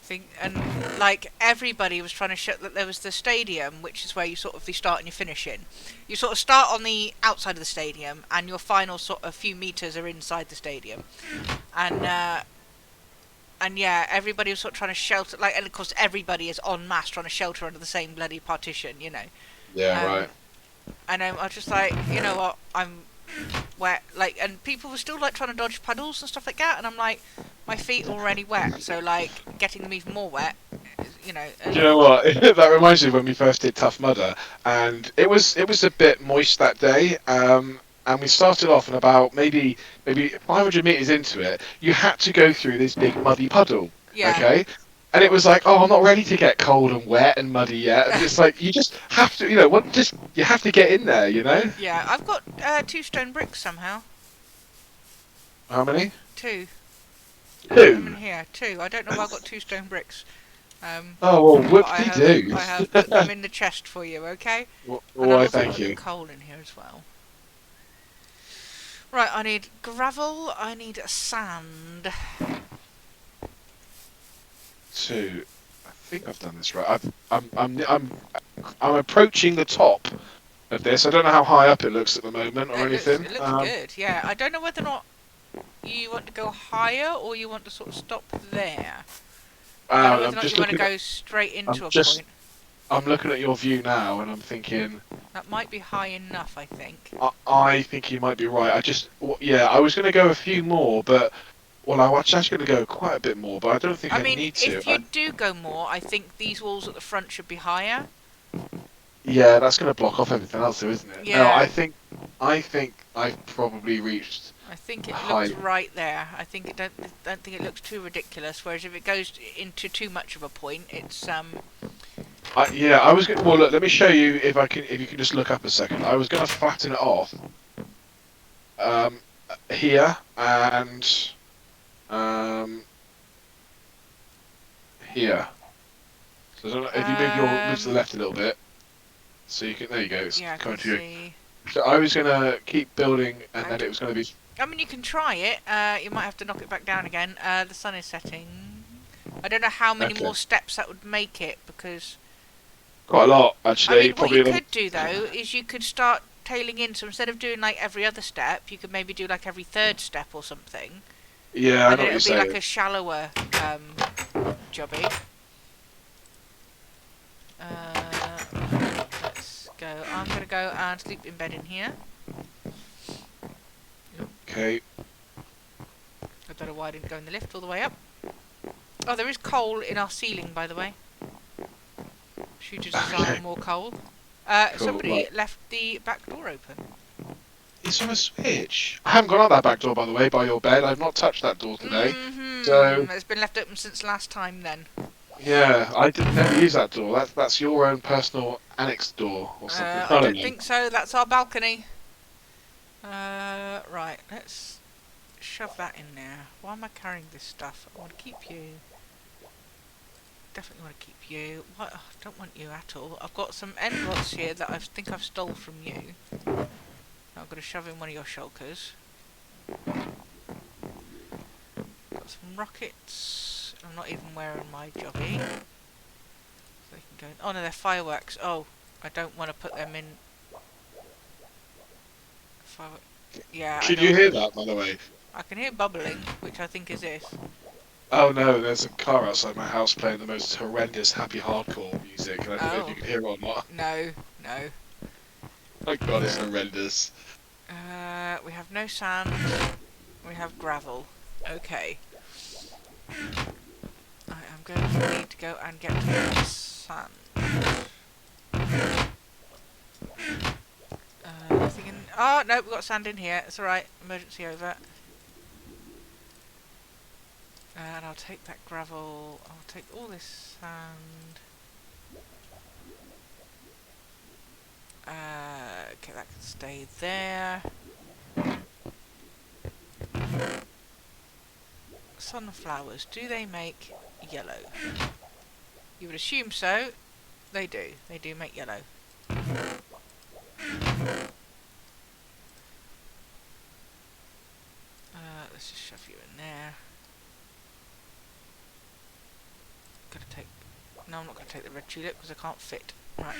I think, and like everybody was trying to show that there was the stadium, which is where you sort of you start and you finish in. You sort of start on the outside of the stadium, and your final sort of few meters are inside the stadium. And yeah, everybody was sort of trying to shelter, like, and of course everybody is en masse trying to shelter under the same bloody partition, you know. yeah, Um, right. and I was just like, you know what, I'm wet, like, and people were still like trying to dodge puddles and stuff like that, and I'm like, my feet are already wet, so like getting them even more wet, you know. Do you know what? That reminds me of when we first did Tough Mudder, and it was a bit moist that day. And we started off, and about maybe 500 meters into it, you had to go through this big muddy puddle. Yeah, Okay, and it was like, oh, I'm not ready to get cold and wet and muddy yet. And it's like you just have to, you know, what? Just you have to get in there, you know. yeah. I've got 2 stone bricks somehow. How many? 2. I've got them in Two. here. 2. I don't know why I've got 2 stone bricks. Oh well, But whoop-de-doo. I have put them in the chest for you, okay? And I've Why, also thank got the you. coal in here as well. Right, I need gravel. I need sand. Two. I think I've done this right. I'm approaching the top of this. I don't know how high up it looks at the moment or anything. It looks good. Yeah, I don't know whether or not you want to go higher or you want to sort of stop there. I don't know whether or I'm not just you want to looking. go straight I'm into a just. point. I'm looking at your view now, and I'm thinking. That might be high enough, I think. I think you might be right. Yeah, I was going to go a few more, but well, I was actually going to go quite a bit more, but I don't think I I mean, need if to. you do go more, I think these walls at the front should be higher. Yeah, that's going to block off everything else, though, isn't it? No, Yeah, I think I've probably reached I think a it high. looks right there. I think it don't think it looks too ridiculous. Whereas if it goes into too much of a point, it's Yeah, I was. Well, look. Let me show you if I can. If you can just look up a second. I was going to flatten it off. Um, here and here. So I don't know, if you move to the left a little bit, so you can. There you go. It's yeah, I can coming to you. see. So I was going to keep building, and then it was going to be I mean, you can try it. You might have to knock it back down again. The sun is setting. I don't know how many okay. more steps that would make it because Quite a lot I actually. mean, what Probably you another. could do though is you could start tailing in, so instead of doing like every other step, you could maybe do like every third step or something. Yeah, I And know then what you're it'll be like saying. a shallower jobby. Let's go. I'm going to go and sleep in bed in here. Okay. I don't know why I didn't go in the lift all the way up. Oh, there is coal in our ceiling, by the way. Shooter's Okay. design, more coal. Cool. Somebody Right. left the back door open. It's on a switch. I haven't gone out that back door, by the way, by your bed. I've not touched that door today. So, It's been left open since last time then. yeah, I didn't never use that door. That's your own personal annex door or something. I I don't don't know. think so. That's our balcony. Right, let's shove that in there. Why am I carrying this stuff? I want to keep you. Definitely want to keep you. What? Oh, I don't want you at all. I've got some end rods here that I think I've stole from you. I'm going to shove in one of your shulkers. Got some rockets. I'm not even wearing my jobby. So they can go in. Oh no, they're fireworks. Oh, I don't want to put them in. Yeah, I Can you don't. hear that, by the way? I can hear bubbling, which I think is this. Oh no, there's a car outside my house playing the most horrendous happy hardcore music, and I don't know if you Oh, can hear it or not. no, no. Oh god, it's horrendous. We have no sand. We have gravel. Okay. I am going to need to go and get some sand. Nothing in. Oh no, we've got sand in here. It's alright. Emergency over. And I'll take that gravel. I'll take all this sand. Okay, that can stay there. Sunflowers, do they make yellow? You would assume so. They do. They do make yellow. Let's just shove you in there. Gonna take. No, I'm not gonna take the red tulip because I can't fit. Right.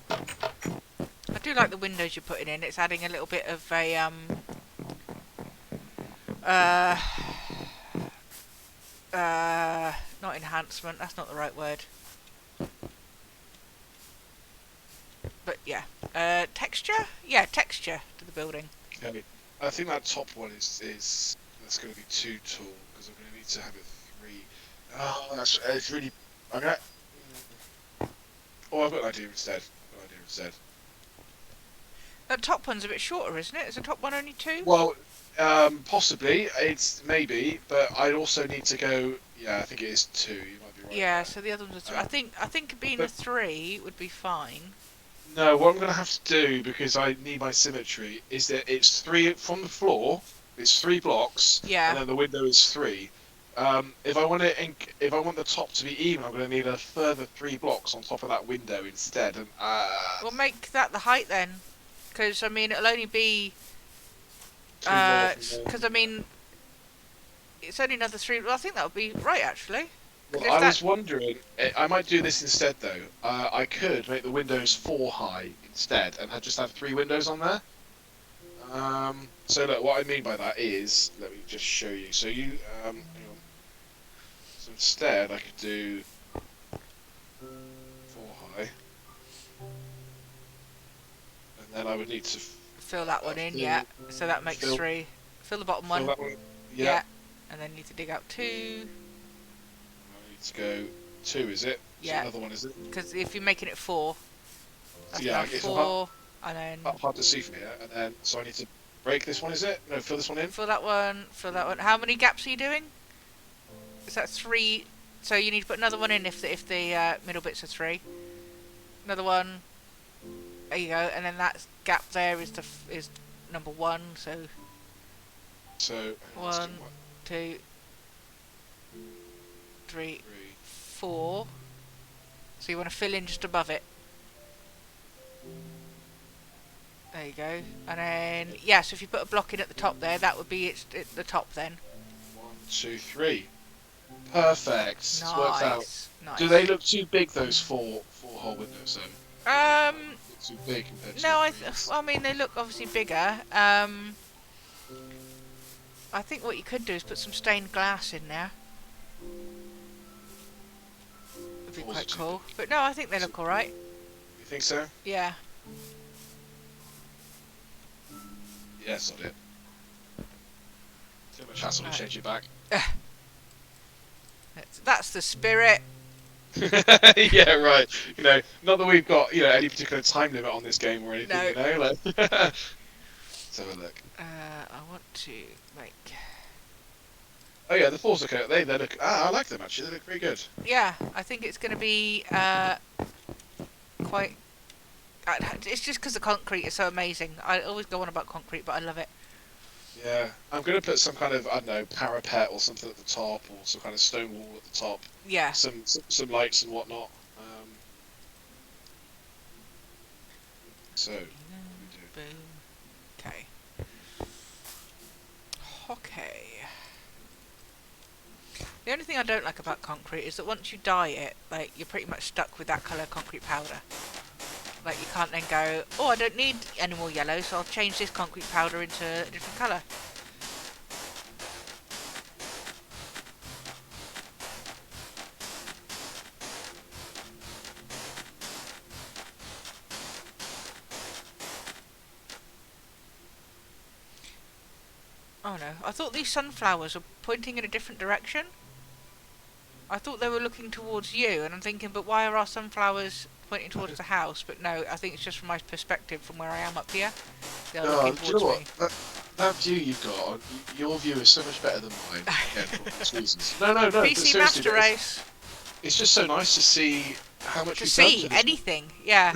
I do like the windows you're putting in. It's adding a little bit of a not enhancement. That's not the right word. But yeah, texture. Yeah, texture to the building. Okay. I think that top one is that's going to be too tall because I'm going to need to have it 3. Oh, that's it's really. I'm gonna. Oh, I've got an idea instead. That top one's a bit shorter, isn't it? Is the top one only 2? Well, possibly it's maybe, but I also need to go. Yeah, I think it is 2. You might be right. Yeah, there. so the other one's a 3. I think being but- a 3 would be fine. No, what I'm going to have to do because I need my symmetry is that it's 3 from the floor. It's 3 blocks, Yeah. and then the window is 3. If I want the top to be even, I'm going to need a further 3 blocks on top of that window instead. And Well, make that the height then, because I mean it'll only be 2 more. because I mean it's only another 3. Well, I think that would be right actually. Well, I was wondering, I might do this instead though. I could make the windows 4 high instead, and just have 3 windows on there. So look, what I mean by that is, let me just show you. So hang on. So instead, I could do 4 high, and then I would need to Fill that one in, yeah. So that makes fill- 3. Fill the bottom fill one. that one. Yeah. And then need to dig out 2. I need to go 2, is it? So Yeah. another one, is it? Because if you're making it 4, that's Yeah, now it's 4, and then hard to see from here. And then, so I need to break this one, is it? No, fill this one in. fill that one. Fill that one. How many gaps are you doing? Is that 3? So you need to put another one in if the middle bits are 3. Another one. There you go. And then that gap there is is number 1. So So let's do 1, 2, 3, 3. 4. So you want to fill in just above it. There you go. And then yeah. So if you put a block in at the top there, that would be the top then. 1, 2, 3. Perfect. It's worked out. Nice. Do Nice. they look too big, those four-hole windows, then? Look too big compared to the No, previous? I mean, they look obviously bigger. I think what you could do is put some stained glass in there. Would be Fours are quite too cool. big. But no, I think they look alright. You think so? Yeah. Yeah, that's not it. Too much hassle to change it back. That's the spirit. Yeah, right. You know, not that we've got, any particular time limit on this game or anything, No. you know? Like, let's have a look. I want to make... Oh yeah, the fours look okay. They look. I like them actually. They look pretty good. Yeah, I think it's going to be quite... it's just because the concrete is so amazing. I always go on about concrete, but I love it. Yeah, I'm gonna put some kind of, I don't know, parapet or something at the top, or some kind of stone wall at the top. Yeah. Some lights and whatnot. So, what do we do? Boom. Okay. Okay. The only thing I don't like about concrete is that once you dye it, like, you're pretty much stuck with that colour concrete powder. Like, you can't then go, oh, I don't need any more yellow, so I'll change this concrete powder into a different colour. Oh no, I thought these sunflowers were pointing in a different direction. I thought they were looking towards you, and I'm thinking, but why are our sunflowers pointing towards the house? But no, I think it's just from my perspective from where I am up here. They're looking Do you know towards what? me. That view you've got, your view is so much better than mine. Again, for obvious reasons. No, but PC seriously, Master Race. it's just so nice to see how much To we've done see to this. anything, yeah.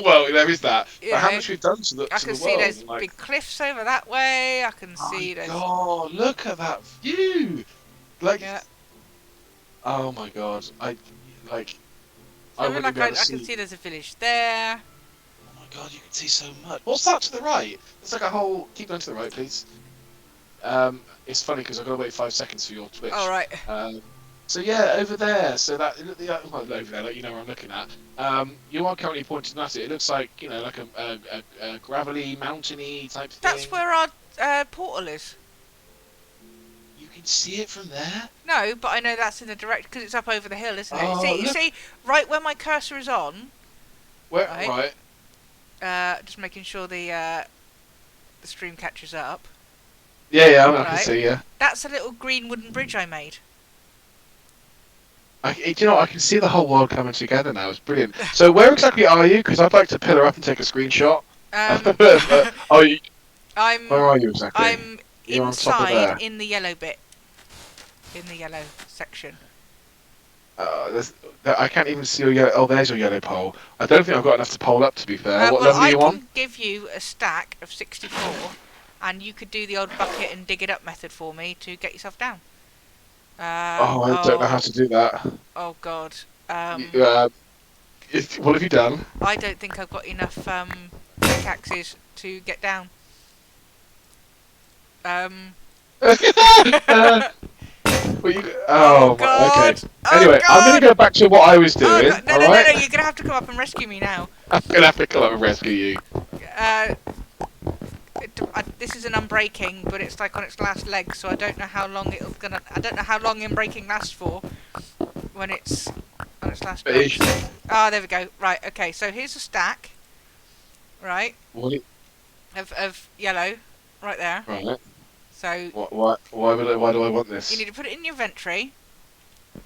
Well, there is that. You But how know, much we've done to the I to can the see world. there's Like, big cliffs over that way. I can oh see my there's... God, look at that view! Like, Yeah. oh my God, I So wouldn't like be able to I see. can see there's a village there. Oh my God, you can see so much. What's that to the right? It's like a whole. Keep going to the right, please. It's funny because I've got to wait 5 seconds for your Twitch. Alright. So yeah, over there. So that well, over there, like, you know where I'm looking at. You are currently pointing at it. It looks like, like a gravelly, mountainy type thing. That's where our portal is. You can see it from there. No, but I know that's in the direct because it's up over the hill, isn't it? Oh, You look. see, right where my cursor is on. Where? Right. Right. Just making sure the stream catches up. Yeah, I can Right. see. Yeah. That's a little green wooden bridge I made. Do you know, I can see the whole world coming together now. It's brilliant. So where exactly are you? Because I'd like to pillar up and take a screenshot. Where are you exactly? I'm You're on top of inside there. in the yellow bit. In the yellow section. I can't even see your yellow. Oh, there's your yellow pole. I don't think I've got enough to pole up, to be fair. What Well, level are you I on? can give you a stack of 64, and you could do the old bucket and dig it up method for me to get yourself down. I don't know how to do that. Oh God. What have you done? I don't think I've got enough pickaxes to get down. Oh, God. okay. Oh, Anyway, I'm going God. to go back to what I was Oh, doing. no, Alright? you're gonna have to come up and rescue me now. I'm going to have to come up and rescue you. This is an unbreaking, but it's like on its last leg, so I don't know how long I don't know how long unbreaking lasts for when it's on its last leg. Ah, there we go. Right, okay. So here's a stack, right? What? Of yellow, right there. Right. So Why do I want this? you need to put it in your inventory,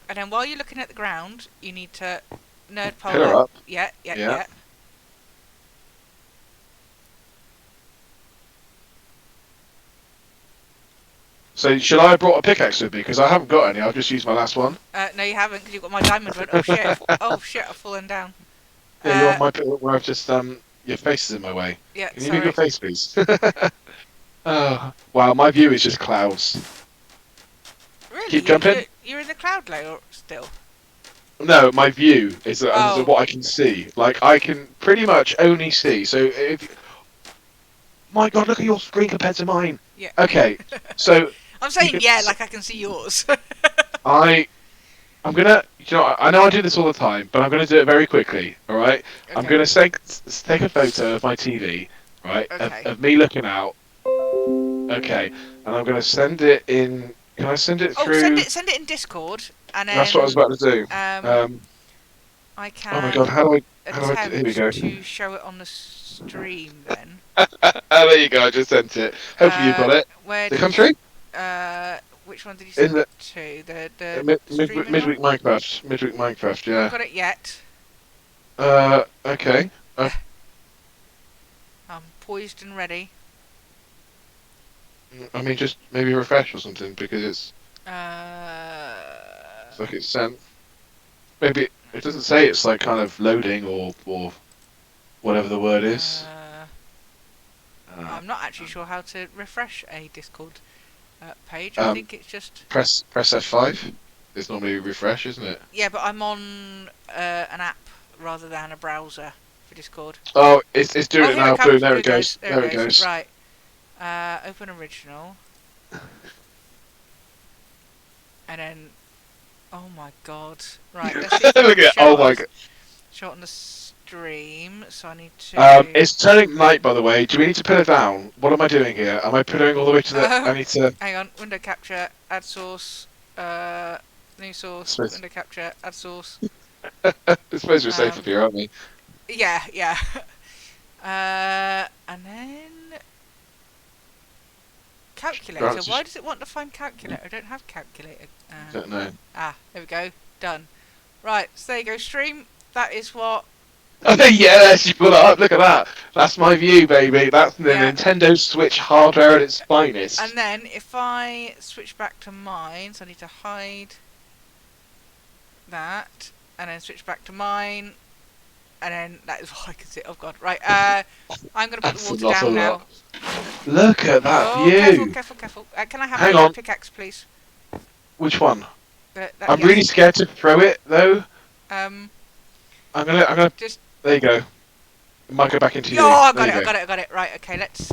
and then while you're looking at the ground, you need to nerd pole Pillar up. Yeah. So should I have brought a pickaxe with me? Because I haven't got any. I've just used my last one. No, you haven't, because you've got my diamond one. Oh shit! Oh shit! I've fallen down. Yeah, you're on my where I've just your face is in my way. Yeah, Can you move your face, please? Oh, wow, my view is just clouds. Really? Keep jumping. You're in the cloud layer still. No, my view is what I can see. Like, I can pretty much only see. So if my God, look at your screen compared to mine. Yeah. Okay, so I'm saying could yeah, like I can see yours. I'm gonna, I know I do this all the time, but I'm gonna do it very quickly. All right. I'm Okay. gonna take a photo of my TV, right, Okay. of me looking out. Okay, and I'm gonna send it in. Can I send it Oh, through? send it in Discord, and That's what I was then about to do. um, Um. I Oh my god. can How do I? Here we attempt go. to show it on the stream. Then, There you go. I just sent it. Hopefully you've got it. where Did it did come you? through? Which one did you In send the it to? The streaming one. midweek Minecraft. Midweek Minecraft. Not Yeah. got it yet. Okay. I'm poised and ready. I mean, just maybe refresh or something because it's Uh, like it's sent. Maybe it doesn't say it's like kind of loading or whatever the word is. uh, Uh, I'm not actually sure how to refresh a Discord page. I um, think it's just press F5. It's normally refresh, isn't it? yeah, but I'm on an app rather than a browser for Discord. Oh, it's doing Oh, it here it now. Boom! comes. There Here it it goes. goes. There There it it goes. goes. Right. Open original, and then oh my god. Right. Let's see if I Look can at show oh it on my the god. show it on the stream. So I need to. It's turning night, by the way. Do we need to put it down? What am I doing here? Am I putting all the way to the? I need to. Hang on. Window capture. Add source. New source. Suppose, Window capture. Add source. I suppose we're safe Um, up here, aren't we? Yeah. Yeah. And then calculator. Grant Why does it want to find calculator? I don't have calculator. don't know. There we go. Done. Right, so there you go, stream. That is what. Oh, yes, you pull it up. Look at that. That's my view, baby. That's the Yeah. Nintendo Switch hardware at its finest. And then if I switch back to mine, so I need to hide that, and then switch back to mine, and then that is what I can see. Oh god, right. I'm gonna put That's the water not a down now. lot. Look at that Oh, view. careful. Can I have Hang a on. pickaxe, please? Which one? I'm Yes. really scared to throw it though. Um, I'm gonna. just. There you go. It might go back into you. Oh, I There got you it. go. I got it. Right. Okay. Let's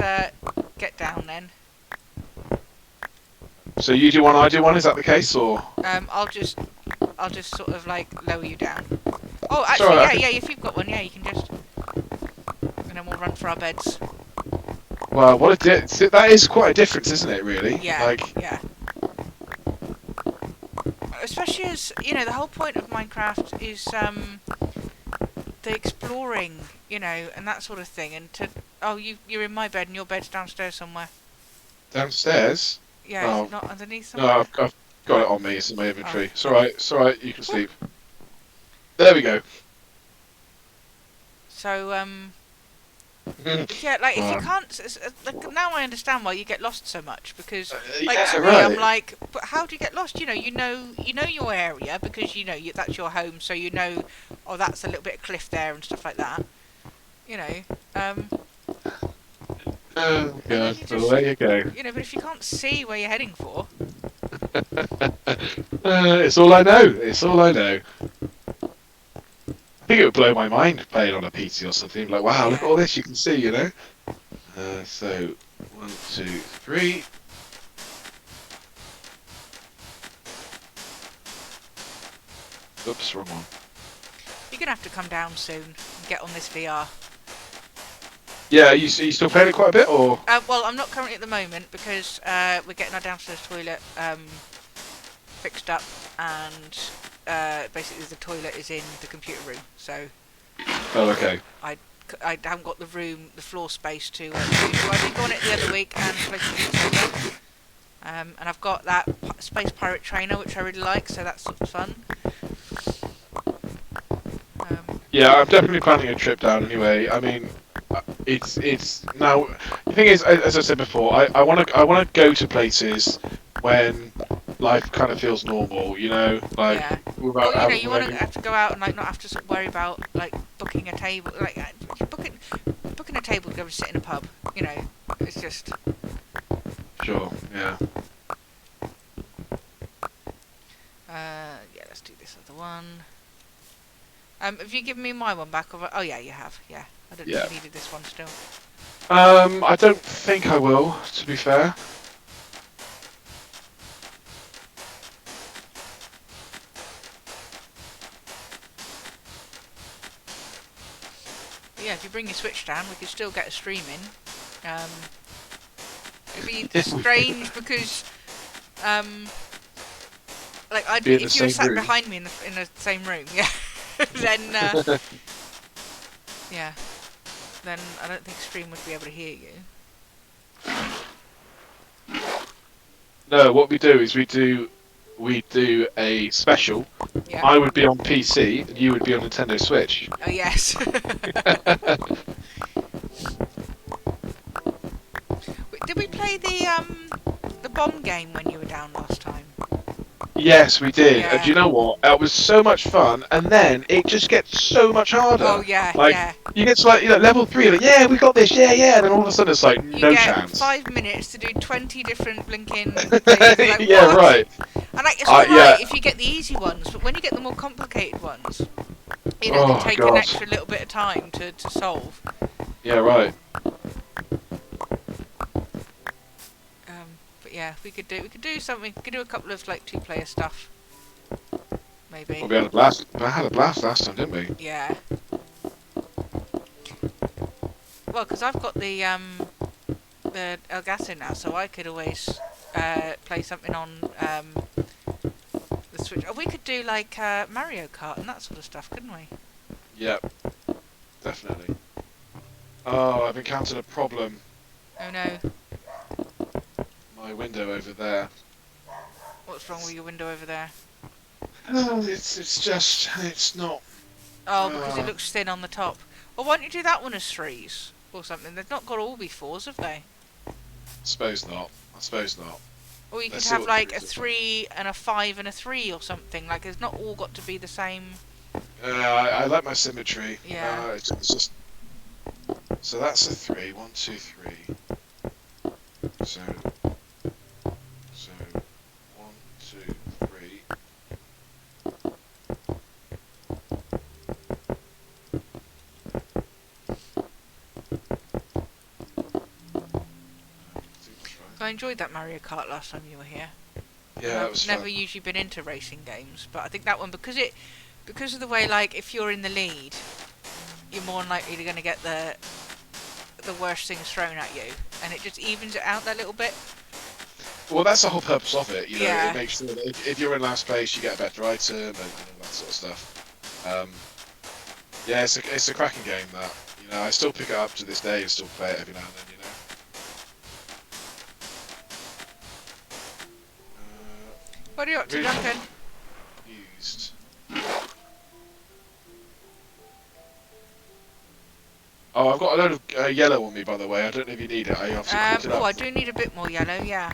get down then. So you do one, I do one. Is that the case, or? I'll just sort of like lower you down. Oh, It's actually, alright, yeah. If you've got one, yeah, you can just. And then we'll run for our beds. Well, that is quite a difference, isn't it? Really? Yeah. Like, Yeah. Especially as the whole point of Minecraft is the exploring, and that sort of thing. And you're in my bed and your bed's downstairs somewhere. downstairs. Yeah, Oh. is it not underneath No, somewhere? I've got it on me. It's in my inventory. Oh. It's alright. It's alright. You can sleep. There we go. So yeah, like if you Wow. can't, like, now I understand why you get lost so much because, like Yeah, to me, right. I'm like, but how do you get lost? You know your area because that's your home, so oh, that's a little bit of cliff there and stuff like that. Oh And then god, you well, just, there you go. but if you can't see where you're heading for, It's all I know. It's all I know. I think it would blow my mind playing on a PC or something. Like, wow, look at all this you can see, So, 1, 2, 3. Oops, wrong one. you're gonna have to come down soon and get on this VR. Yeah, you still playing it quite a bit, or? Well, I'm not currently at the moment because we're getting our downstairs toilet fixed up, and basically the toilet is in the computer room, so Oh, okay. I haven't got the floor space to use. So I've been going it the other week and played some toilet. And I've got that Space Pirate Trainer, which I really like, so that's sort of fun. Yeah, I'm definitely planning a trip down anyway. I mean, it's now. The thing is, as I said before, I want to go to places when life kind of feels normal, like Yeah. without Well, having you want to any- have to go out and like not have to sort of worry about like booking a table, like booking a table to go and sit in a pub. It's just. Sure, yeah. Yeah, let's do this other one. Have you given me my one back? Oh yeah, you have. Yeah, I don't think you needed this one still. I don't think I will, to be fair. yeah, if you bring your Switch down, we could still get a stream in. It'd be strange because, like, Be in the if you were same sat room. behind me in the same room, yeah, then yeah, then I don't think stream would be able to hear you. No, what we do is we do a special. Yeah. I would be on PC and you would be on Nintendo Switch. Oh yes. Did we play the bomb game when you were down last time? Yes, we did. Yeah. And do you know what? It was so much fun, and then it just gets so much harder. Oh yeah, Like, yeah. you get to like, level 3, like, yeah, we got this, yeah, and then all of a sudden it's like, You no get chance. 5 minutes to do 20 different blinking things. Like, Yeah, what? right. And like, it's alright yeah. if you get the easy ones, but when you get the more complicated ones, they Oh, take God. an extra little bit of time to solve. Yeah, right. But yeah, we could do something. We could do a couple of like 2-player stuff. Maybe. Well, we had a blast. I had a blast last time, didn't we? Yeah. Well, because I've got the Elgato now, so I could always play something on the Switch. Oh, we could do like Mario Kart and that sort of stuff, couldn't we? Yep. Definitely. Oh, I've encountered a problem. Oh no. My window over there. What's wrong with your window over there? Oh, it's not. Oh, because it looks thin on the top. Well, why don't you do that one as 3s or something? They've not got to all be 4s, have they? I suppose not. Or you could Let's see have what like the a threes 3 and a 5 and a 3 or something. Like, it's not all got to be the same. I like my symmetry. Yeah. It's just. So that's a 3. 1, 2, 3. So 1, 2, 3. I enjoyed that Mario Kart last time you were here. Yeah, that was I've never fun. usually been into racing games, but I think that one because of the way, like, if you're in the lead, you're more likely to going to get the worst things thrown at you, and it just evens it out that little bit. Well, that's the whole purpose of it. You know, Yeah. it makes sure that if you're in last place, you get a better item and all that sort of stuff. Yeah, it's a cracking game. That, you know, I still pick it up to this day and still play it every now and then. You know. What are you up to, Really Duncan? Used. Oh, I've got a load of yellow on me, by the way. I don't know if you need it. I obviously cooked it up. Oh, I do need a bit more yellow, yeah.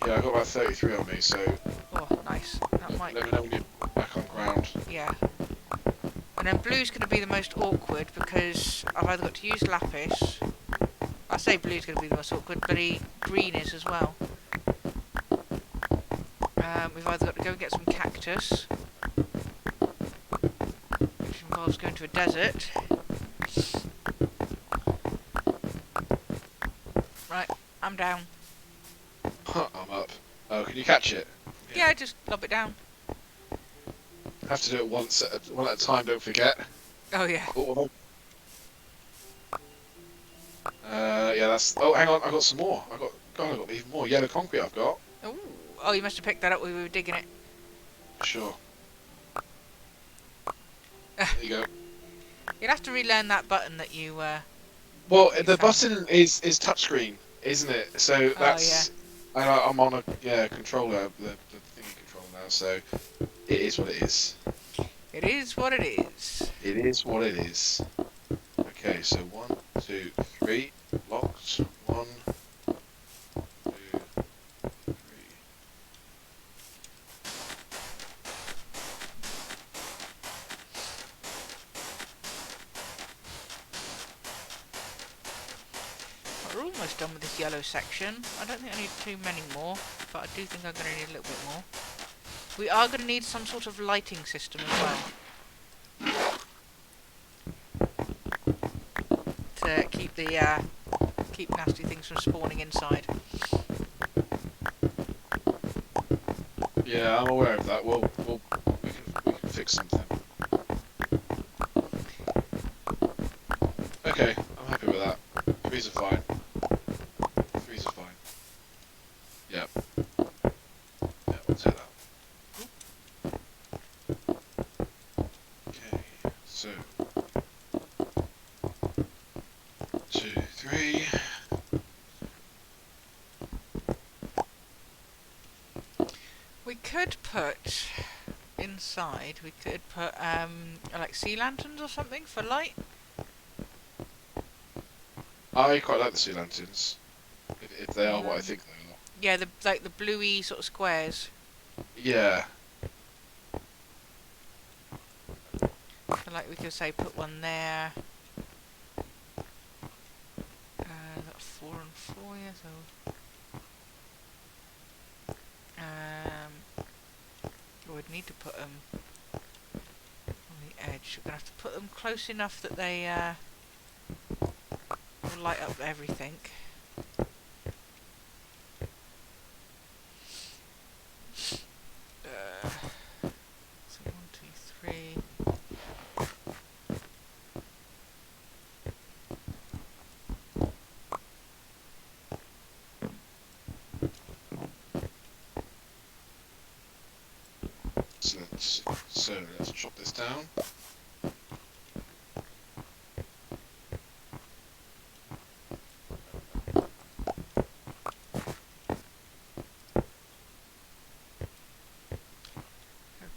Yeah, I've got about 33 on me, so Oh, nice. That might, let me know when you're back on ground. yeah. And then blue's going to be the most awkward because I've either got to use lapis. I say blue's going to be the most awkward, but green is as well. We've either got to go and get some cactus, which involves going to a desert. Right, I'm down. I'm up. Oh, can you catch it? Yeah, just lob it down. Have to do it one at a time. Don't forget. Oh yeah. Oh, yeah, that's. Oh, hang on. I got some more. I got even more yellow concrete. I've got. Ooh. Oh, you must have picked that up when we were digging it. Sure. There you go. You'll have to relearn that button that you. Well, You the found button is touchscreen, isn't it? So that's. I'm on a controller, the thingy controller now. So it is what it is. It is what it is. It is what it is. Okay, so 1, 2, 3, locked. 1, 2, 3. We're almost done with this yellow section. I don't think I need too many more, but I do think I'm going to need a little bit more. We are going to need some sort of lighting system as well. To keep nasty things from spawning inside. Yeah, I'm aware of that. We can fix something. Okay, Okay, I'm happy with that. 3s are fine. 3s are fine. Yep. Yeah, we'll take that. Okay, so 2, 3. We could put inside. We could put like sea lanterns or something for light. I quite like the sea lanterns, if they are what I think they are. Yeah, the like the bluey sort of squares. Yeah. So like we could say put one there. That's 4 and 4, yeah, so we'd need to put them on the edge. We're gonna have to put them close enough that they will light up everything. So 1, 2, 3. So let's chop this down.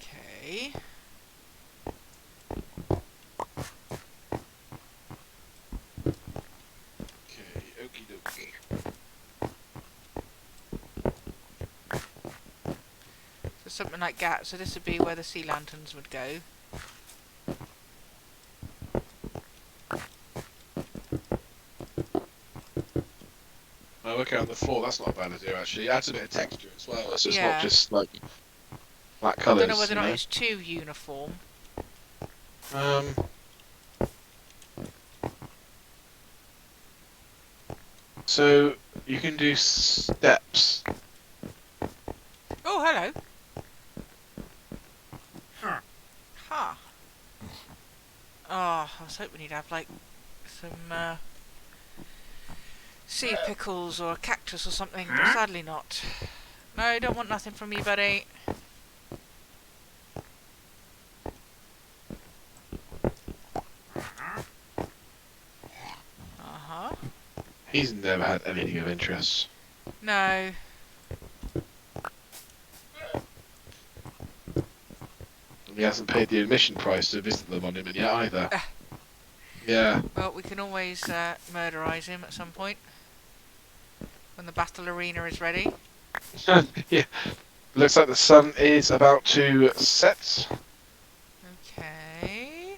Okay. Okay, okie dokie. So something like that. So this would be where the sea lanterns would go. Oh, okay, on the floor, that's not a bad idea actually. It adds a bit of texture as well, so it's Yeah. not just like black I colours. don't know whether or you not know? it's too uniform. So you can do steps. Oh, hello. Ha. Oh, I was hoping you'd have like some sea pickles or a cactus or something, but sadly not. No, don't want nothing from me, buddy. Uh-huh. He's never had anything of interest. No. He hasn't paid the admission price to visit the monument yet either. Yeah. Well, we can always murderize him at some point. When the battle arena is ready. Yeah. Looks like the sun is about to set. Okay.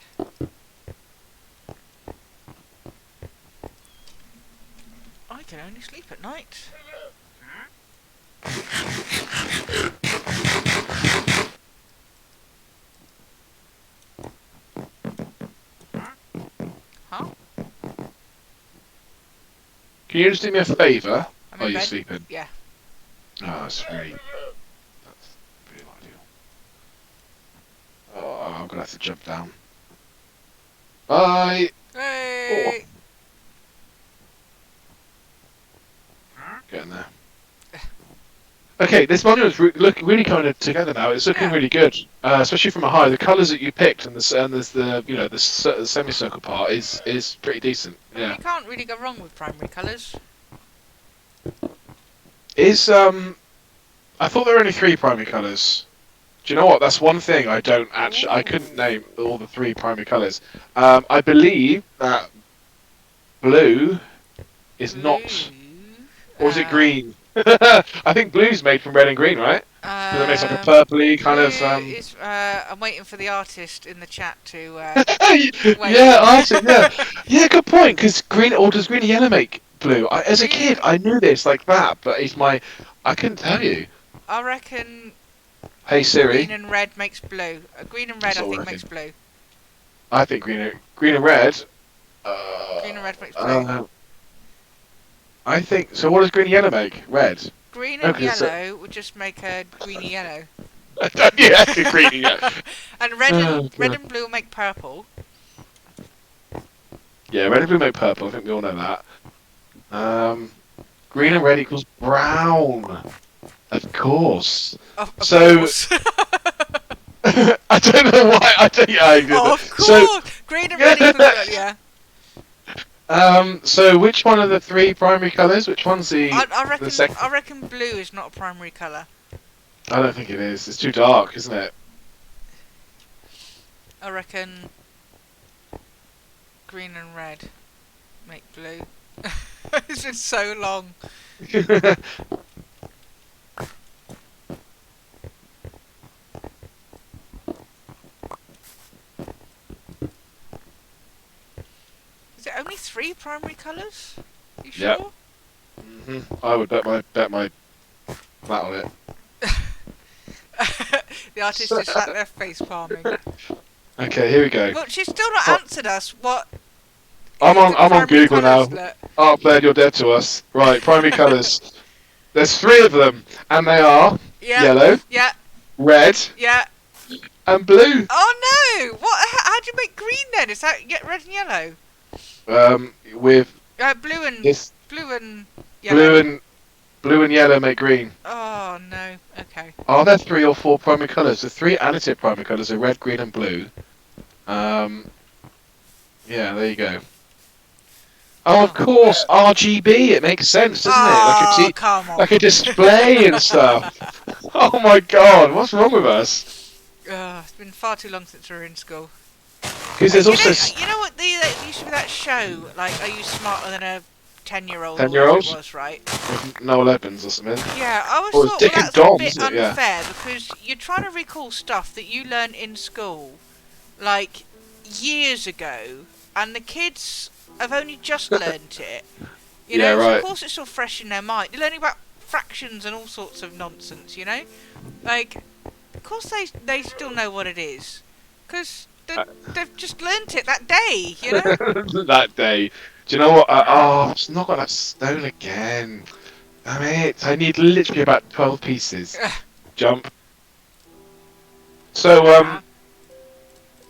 I can only sleep at night. Huh? Can you just do me a favour? I'm Oh, in you're bed. sleeping. Yeah. Oh, that's really ideal. Oh, I'm gonna have to jump down. Bye. Hey! Getting there. Okay, this monument's looking really kind of together now. It's looking Yeah. really good, especially from a high. The colours that you picked and there's the the semicircle part is pretty decent. I mean, Yeah. you can't really go wrong with primary colours. Is I thought there were only 3 primary colours. Do you know what? That's one thing I don't actually. I couldn't name all the 3 primary colours. I believe that blue is not, or is it green? I think blue's made from red and green, right? Because it makes like a purpley kind of. Is, I'm waiting for the artist in the chat to. Yeah, Arctic. Yeah, yeah. Good point. Because green, or does green and yellow make blue? As a kid, I knew this like that, but I couldn't tell you. I reckon. Hey Siri. Green and red makes blue. Green and red, That's I all think, I makes blue. I think green and red. Green and red makes blue. I think so. What does green and yellow make? Red. Green and yellow would just make a greeny yellow. Yeah, green and yellow. And red and blue will make purple. Yeah, red and blue make purple. I think we all know that. Green and red equals brown. Of course. Of So course. I don't know why. I don't. Yeah, I did Oh, that. of course. Green and red equals red. Yeah. So which one of the three primary colours? Which one's I the reckon. second? I reckon blue is not a primary colour. I don't think it is. It's too dark, isn't it? I reckon green and red make blue. It's been so long. Is it only 3 primary colours? You sure? Yep. I would bet my that on it. The artist just sat there face palming. Okay, here we go. Well, she's still not answered us. What? I'm is the on primary Google now. colours? Look. Oh, Blair, you're dead to us. Right, primary colours. There's 3 of them, and they are Yeah. yellow, Yeah. red, Yeah. and blue. Oh no! What? How do you make green then? Is that red and yellow? With Blue and this yellow. blue and yellow make green. Oh no. Okay. Are there 3 or 4 primary colours? The 3 additive primary colours are red, green, and blue. Yeah, there you go. Oh, of course, RGB. It makes sense, doesn't Oh, it? come on. Like a display and stuff. Oh my God, what's wrong with us? It's been far too long since we were in school. Because there's also You know what? There used to be that show, like, Are You Smarter Than a 10-year-old? 10-year-olds? It was, right? with Noel Evans or something. Yeah, I always Or it's thought, Dick well, and that's Dom, a bit isn't it? Yeah. unfair because you're trying to recall stuff that you learned in school, like, years ago, and the kids have only just learnt it. You Yeah, know, so right. of course it's all fresh in their mind. They're learning about fractions and all sorts of nonsense, you know? Like, of course they still know what it is. Because they've just learnt it that day, you know? That day. Do you know what? I've not got that stone again. Damn it. I need literally about 12 pieces. Jump. So,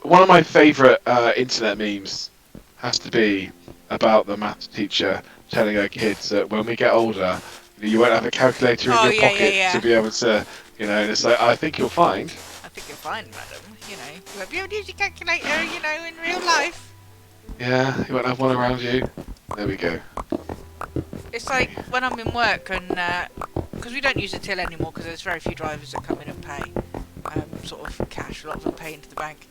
one of my favourite internet memes has to be about the maths teacher telling her kids that when we get older, you won't have a calculator in your pocket to be able to, you know, and it's like, I think you'll find. I think you'll find, madam, you know. You won't be able to use your calculator, you know, in real life. Yeah, you won't have one around you. There we go. It's like when I'm in work and, because we don't use a till anymore because there's very few drivers that come in and pay, sort of cash, a lot of them pay into the bank.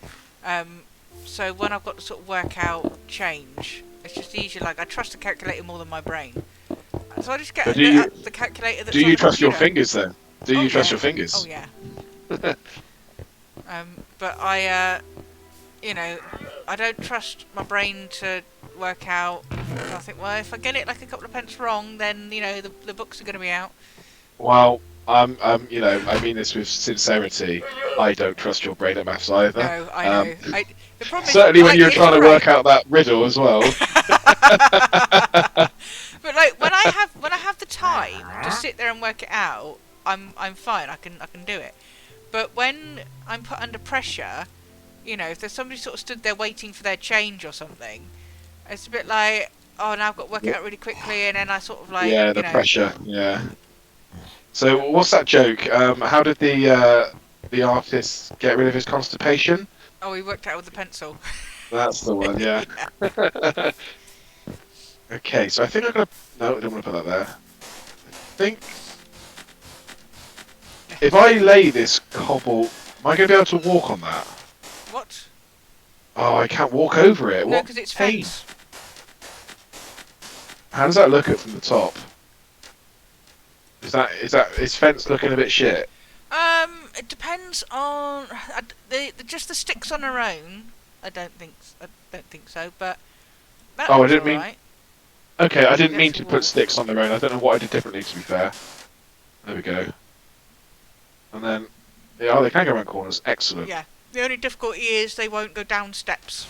So when I've got to sort of work out change, it's just easier, like I trust the calculator more than my brain. So I just get the calculator that's Do on you the trust your computer. fingers then? Do you trust your fingers? Oh yeah. But I, you know, I don't trust my brain to work out. I think, well, if I get it like a couple of pence wrong, then you know the books are going to be out. Well, you know, I mean this with sincerity. I don't trust your brain at maths either. No, I know. The problem is, Certainly when like, you're trying to work out that riddle as well. But like when I have the time to sit there and work it out, I'm fine. I can do it. But when I'm put under pressure, you know, if there's somebody sort of stood there waiting for their change or something, it's a bit like, oh, now I've got to work it out really quickly, and then I sort of like, Yeah, the pressure. Yeah. So what's that joke? How did the artist get rid of his constipation? Oh, he worked out with the pencil. That's the one. Yeah. Okay, so I think I'm gonna. No, I don't want to put that there. I think if I lay this cobble, am I gonna be able to walk on that? What? Oh, I can't walk over it. No, What? because it's pain. fence. How does that look at from the top? Is fence looking a bit shit? It depends on just the sticks on their own. I don't think so, but that Oh, I looks didn't mean. alright. Okay, I didn't The mean to actual put wall. sticks on their own. I don't know what I did differently, to be fair. There we go. And then, yeah, oh, they can go around corners. Excellent. Yeah. The only difficulty is they won't go down steps.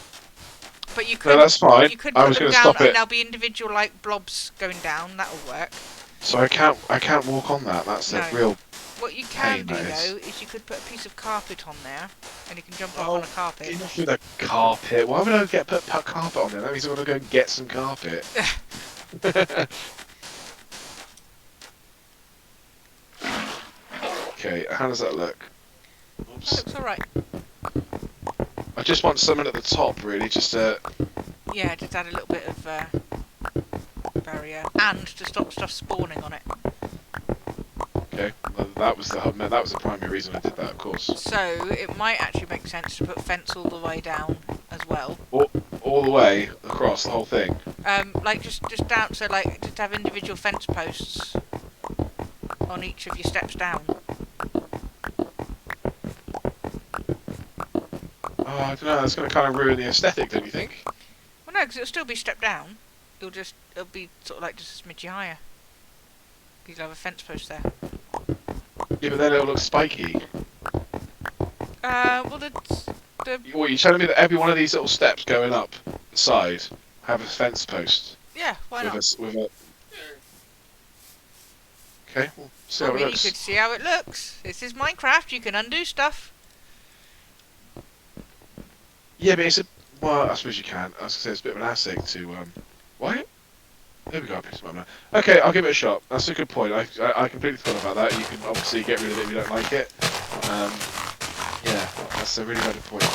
But you could. No, that's fine. You could I put was them going to down, stop and it. there'll be individual like blobs going down. That'll work. So I can't walk on that. That's a No. real What you pain can do that though is. is you could put a piece of carpet on there, and you can jump up Oh, on a carpet. enough with the carpet. Why would I put carpet on there? That means I'm gonna go and get some carpet. Okay, how does that look? That Oops. looks alright. I just want someone at the top, really, just to... Yeah, just add a little bit of barrier, and to stop stuff spawning on it. Okay, well, that was the primary reason I did that, of course. So it might actually make sense to put fence all the way down as well. All the way across the whole thing. Like just down, so like just have individual fence posts on each of your steps down. Oh, I don't know, that's going to kind of ruin the aesthetic, don't you think? Well, no, because it'll still be stepped down. It'll be sort of like just a smidgy higher. You'll have a fence post there. Yeah, but then it'll look spiky. Well, the What, you're telling me that every one of these little steps going up the side have a fence post? yeah, why not? With a... Okay, we'll see I how it mean, you looks. could see how it looks. This is Minecraft. You can undo stuff. Yeah, but it's a... Well, I suppose you can. I was going to say it's a bit of an asset to... What? There we go, I picked it up now. Okay, I'll give it a shot. That's a good point. I completely forgot about that. You can obviously get rid of it if you don't like it. Yeah, that's a really valid point.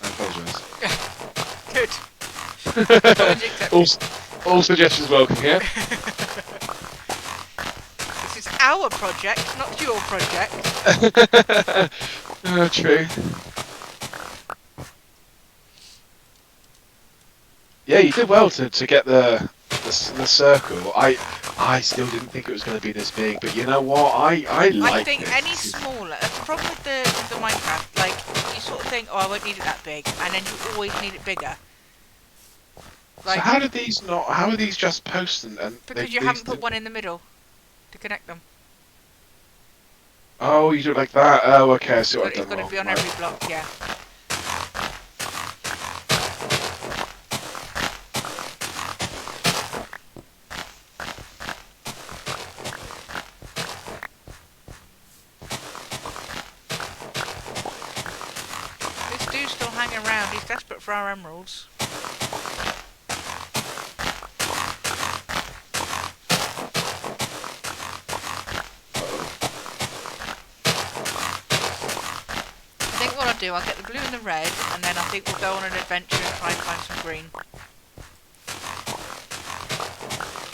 I apologise. Good. Apology accepted. all suggestions welcome here. This is our project, not your project. True. Yeah, you did well to get the circle. I still didn't think it was going to be this big, but you know what? I like I think it. any smaller. The problem with the Minecraft, like you sort of think, oh, I won't need it that big, and then you always need it bigger. So how did these not? How are these just posts and because you haven't put one in the middle to connect them. Oh, you do it like that. Oh, okay. I see what I've It's done got to wrong. be on Right. every block, yeah. This dude's still hanging around. He's desperate for our emeralds. I think what I'll do, I'll get the blue and the red, and then I think we'll go on an adventure and try and find some green.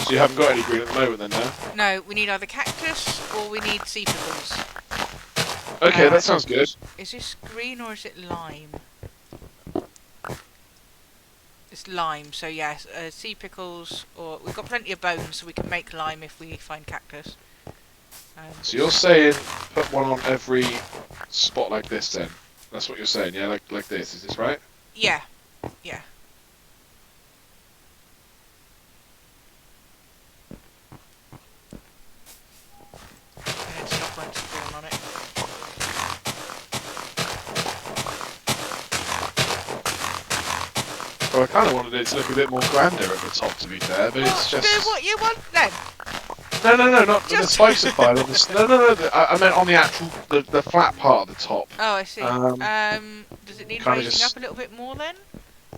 So you haven't got any green at the moment, then, no? No, we need either cactus or we need sea pickles. Okay, that sounds good. Is this green or is it lime? It's lime, so yes, sea pickles, or we've got plenty of bones, so we can make lime if we find cactus. So you're saying put one on every spot like this, then? That's what you're saying, yeah? Like this, is this right? Yeah, yeah. And then stuff won't spawn on it. Well, I kind of wanted it to look a bit more grander at the top, to be fair, but it's Well, just... do what you want then. No, not the Just- spicer pile. No. I meant on the actual, the flat part of the top. Oh, I see. Does it need kinda raising just- up a little bit more then?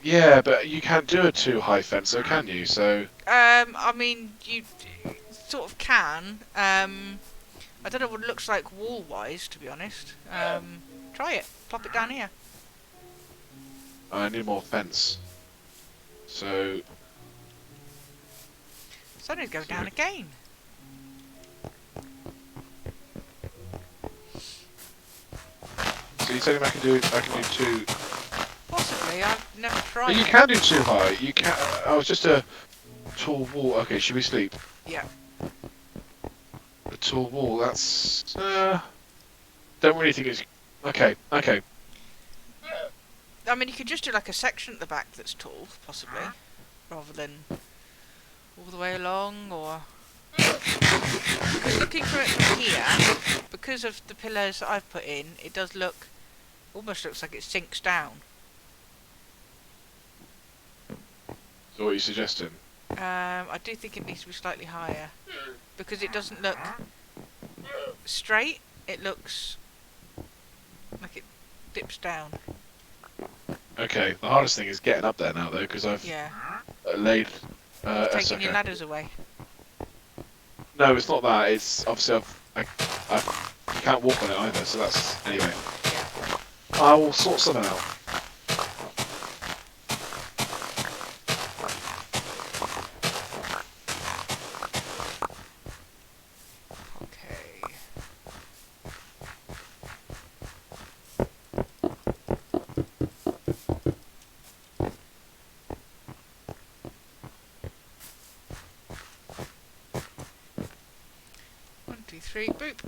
Yeah, but you can't do a too high fence, so can you? So... I mean, you sort of can. I don't know what it looks like wall-wise, to be honest. Try it. Plop it down here. I need more fence. So... So I need to go down again. So you're telling me I can do two... Possibly. I've never tried But you it. can do too high. You can... Oh, it's just a tall wall. Okay, should we sleep? Yeah. A tall wall, that's... don't really think it's... Okay. I mean, you could just do like a section at the back that's tall, possibly. Rather than all the way along, or... Because looking from it from here, because of the pillars that I've put in, it does look... Almost looks like it sinks down. So what are you suggesting? I do think it needs to be slightly higher. Because it doesn't look... straight, it looks like it dips down. Okay, the hardest thing is getting up there now, though, because I've Yeah. laid a Taking your second. ladders away. No, it's not that. It's obviously I can't walk on it either, so that's anyway. Yeah. I will sort something out. Okay. One, two, three, boop.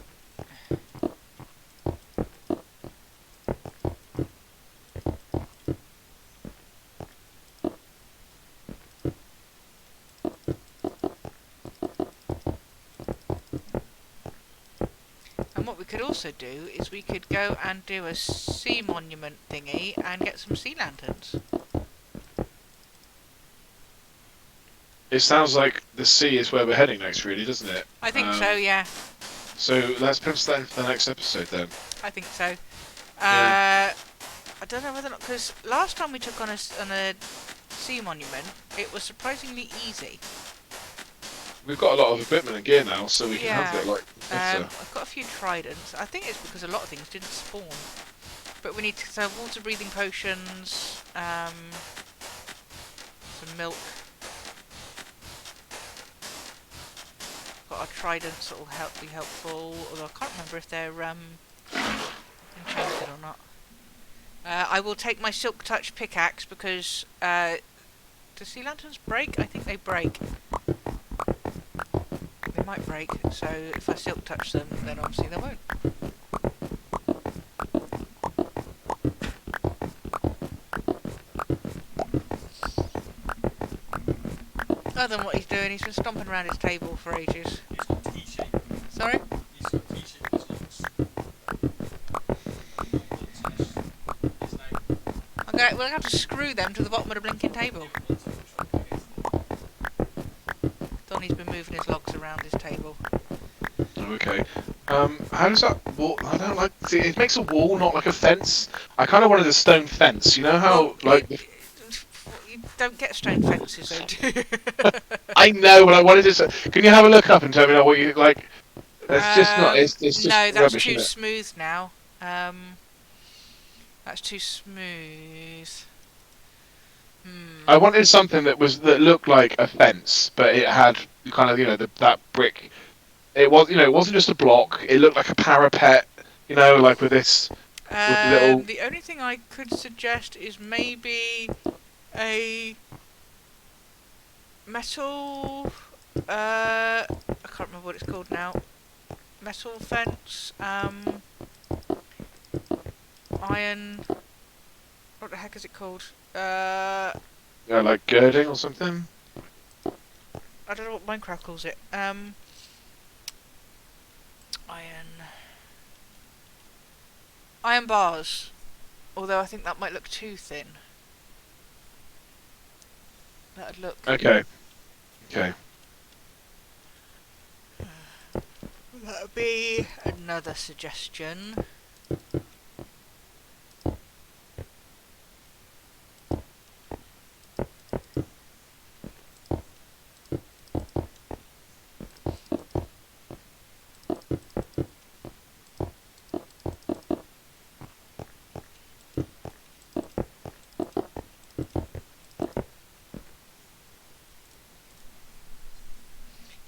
And what we could also do is we could go and do a sea monument thingy and get some sea lanterns. It sounds like the sea is where we're heading next, really, doesn't it? I think so, yeah. So let's pencil that in for the next episode then. I think so. Yeah. I don't know whether or not, because last time we took on a sea monument, it was surprisingly easy. We've got a lot of equipment and gear now, so we can handle it like better. I've got a few tridents. I think it's because a lot of things didn't spawn. But we need to have water breathing potions, some milk. Got our tridents that will be helpful, although I can't remember if they're enchanted or not. I will take my silk touch pickaxe because do sea lanterns break? I think they break. They might break, so if I silk touch them, then obviously they won't. Other than what he's doing, he's been stomping around his table for ages. He's got T-shape. Sorry? He's got T-shape in his lungs. Okay, we'll have to screw them to the bottom of the blinking table. Donnie's been moving his logs around his table. Okay. How does that wall? I don't like. See, it makes a wall, not like a fence. I kind of wanted a stone fence. You know how You don't get stone fences, though, do you? I know, but I wanted to. Can you have a look up and tell me what you like? It's just not. It's just no, that's rubbish, too isn't it? smooth now. That's too smooth. I wanted something that looked like a fence, but it had kind of that brick. It wasn't just a block. It looked like a parapet. Like with this with the little. The only thing I could suggest is maybe a metal. I can't remember what it's called now. Metal fence. Iron. What the heck is it called? Like girding or something. I don't know what Minecraft calls it. Iron bars. Although I think that might look too thin. That'd look. Okay. Okay. That would be another suggestion.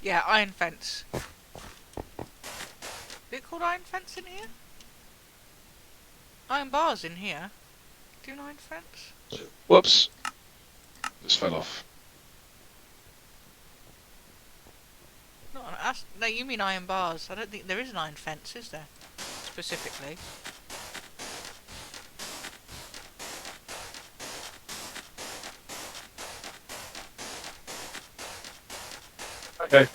Yeah, iron fence. Is it called iron fence in here? Iron bars in here. Do you know iron fence? Whoops. Just fell off. No, you mean iron bars. I don't think there is an iron fence, is there? Specifically. Okay.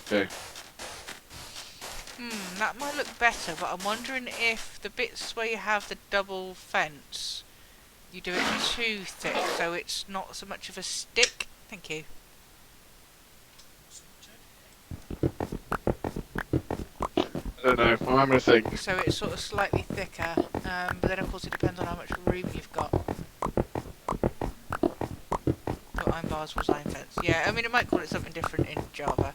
Okay. That might look better, but I'm wondering if the bits where you have the double fence, you do it too thick, so it's not so much of a stick. Thank you. I don't know. I'm having a think. So it's sort of slightly thicker, but then of course it depends on how much room you've got. Oh, iron bars was iron fence. Yeah, I mean it might call it something different in Java.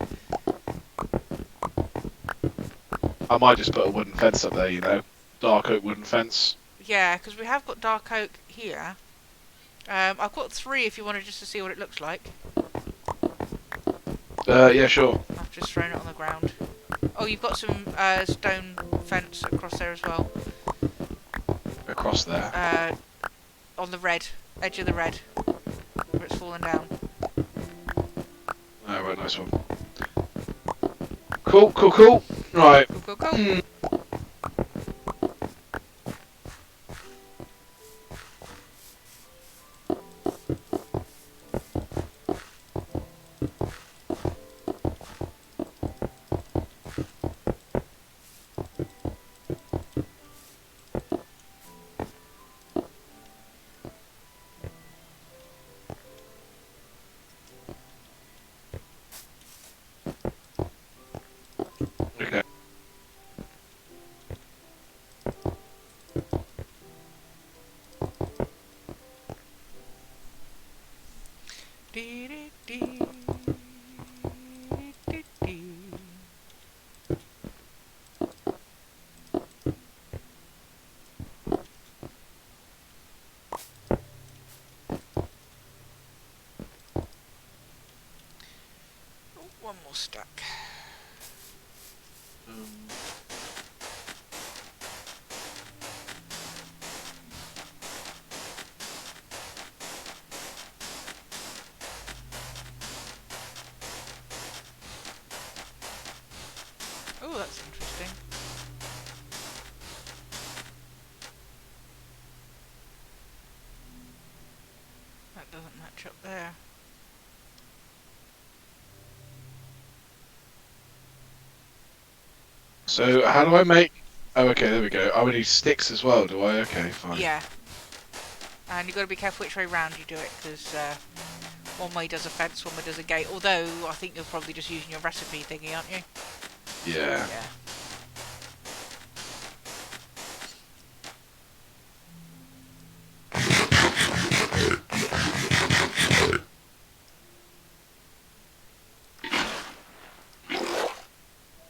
I might just put a wooden fence up there, you know, dark oak wooden fence. Yeah, because we have got dark oak here. I've got 3 if you wanted just to see what it looks like. Yeah, sure. I've just thrown it on the ground. Oh, you've got some stone fence across there as well. Across there. On the red, edge of the red, where it's fallen down. Oh, right, nice one. Cool, cool, cool. Right. Go, go, go. Okay. Dee, dee, dee. Dee, dee. Oh, one more stack. Oh, that's interesting. That doesn't match up there. So, how do I make... Oh, okay, there we go. Oh, we need sticks as well, do I? Okay, fine. Yeah. And you've got to be careful which way round you do it, because one way does a fence, one way does a gate. Although, I think you're probably just using your recipe thingy, aren't you? Yeah. Yeah.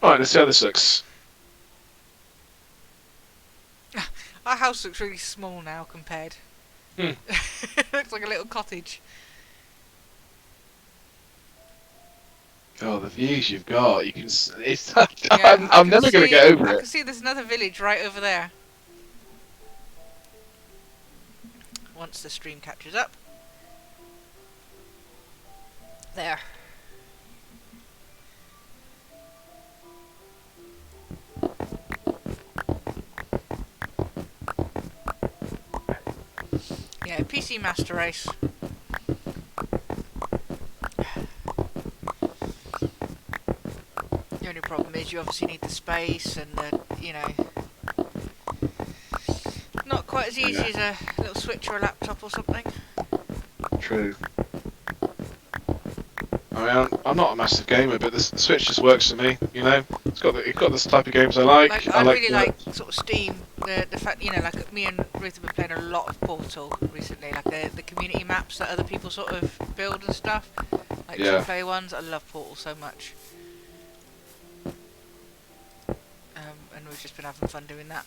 Right, let's see how this looks. Our house looks really small now compared. Hmm. It looks like a little cottage. Oh, the views you've got. You can... It's... Yeah, I'm never going to get over I it. can see there's another village right over there. Once the stream catches up. There. Yeah, PC Master Race. The only problem is you obviously need the space and the, you know, not quite as easy as a little Switch or a laptop or something. True. I mean, I'm not a massive gamer, but the Switch just works for me. You know, it's got this type of games I like. I really the- like sort of Steam. The fact, you know, like me and Ruth have been playing a lot of Portal recently, like the community maps that other people sort of build and stuff, like Yeah. two-player ones. I love Portal so much. And we've just been having fun doing that.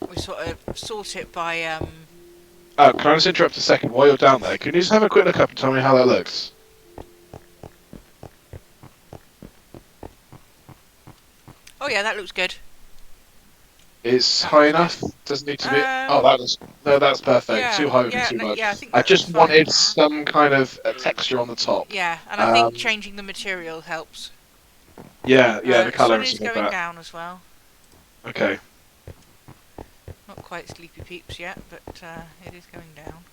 We sort of sort it by Oh, can I just interrupt a second while you're down there? Can you just have a quick look up and tell me how that looks? oh yeah, that looks good. It's That high looks enough. Doesn't need to be. Um, Oh, that was no. That's perfect. yeah, Too high would yeah, be too no, much. yeah, I think I that's just fine. wanted some kind of texture on the top. Yeah, and I think Um, changing the material helps. Yeah, yeah, the colour sun and is stuff like going that. down as well. Okay. Not quite sleepy peeps yet, but it is going down.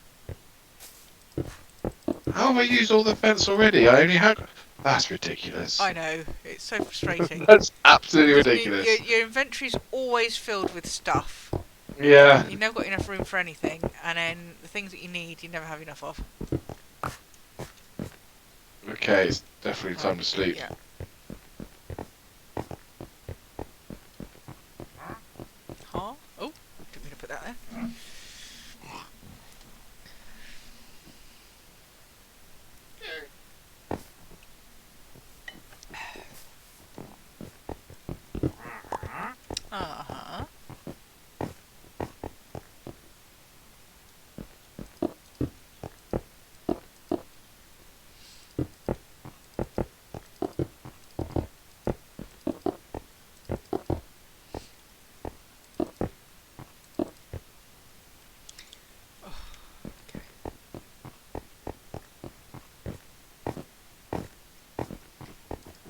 How have I used all the fence already? I only had. That's ridiculous. I know, it's so frustrating. That's absolutely Because ridiculous. your inventory's always filled with stuff. Yeah. You've never got enough room for anything, and then the things that you need, you never have enough of. Okay, it's definitely time to sleep. Yeah. Huh? Oh, didn't mean to put that there. Uh-huh.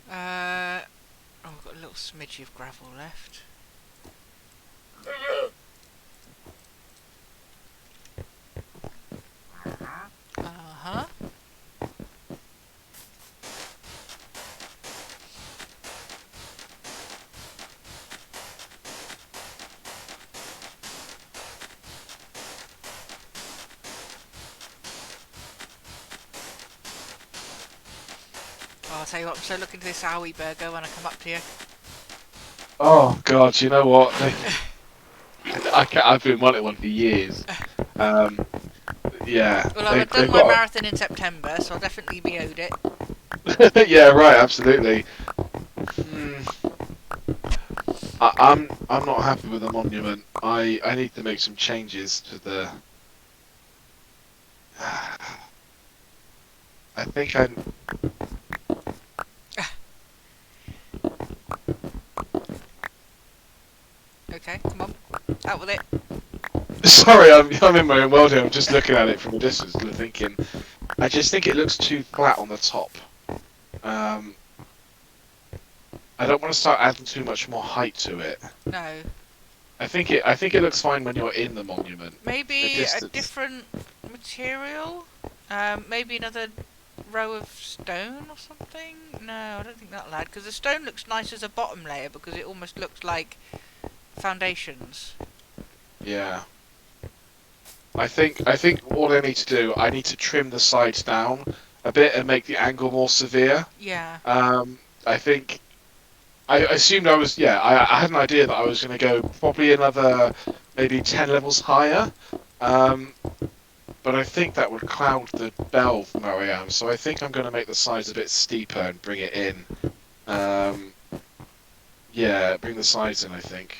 Oh, I've got a little smidgy of gravel left. Uh-huh. Oh, I'll tell you what, I'm so looking to this owie burger when I come up to you. Oh God, you know what? I've been wanting one for years. Yeah, Well, I've done they've my got. marathon in September, so I'll definitely be owed it. Yeah, right, absolutely. Hmm. I'm not happy with the monument. I need to make some changes to the. I think I. Okay, come on. Out with it. Sorry, I'm in my own world here. I'm just looking at it from a distance, and thinking. I just think it looks too flat on the top. Um, I don't want to start adding too much more height to it. No. I think it looks fine when you're in the monument. The Maybe a distance. different material? Maybe another row of stone or something? No, I don't think that'll add, because the stone looks nice as a bottom layer, because it almost looks like foundations. Yeah. I think all I need to do, I need to trim the sides down a bit and make the angle more severe. Yeah. I think I assumed I had an idea that I was going to go probably another maybe 10 levels higher. Um, but I think that would cloud the bell from where I am. So I think I'm going to make the sides a bit steeper and bring it in. Um, yeah, bring the sides in, I think.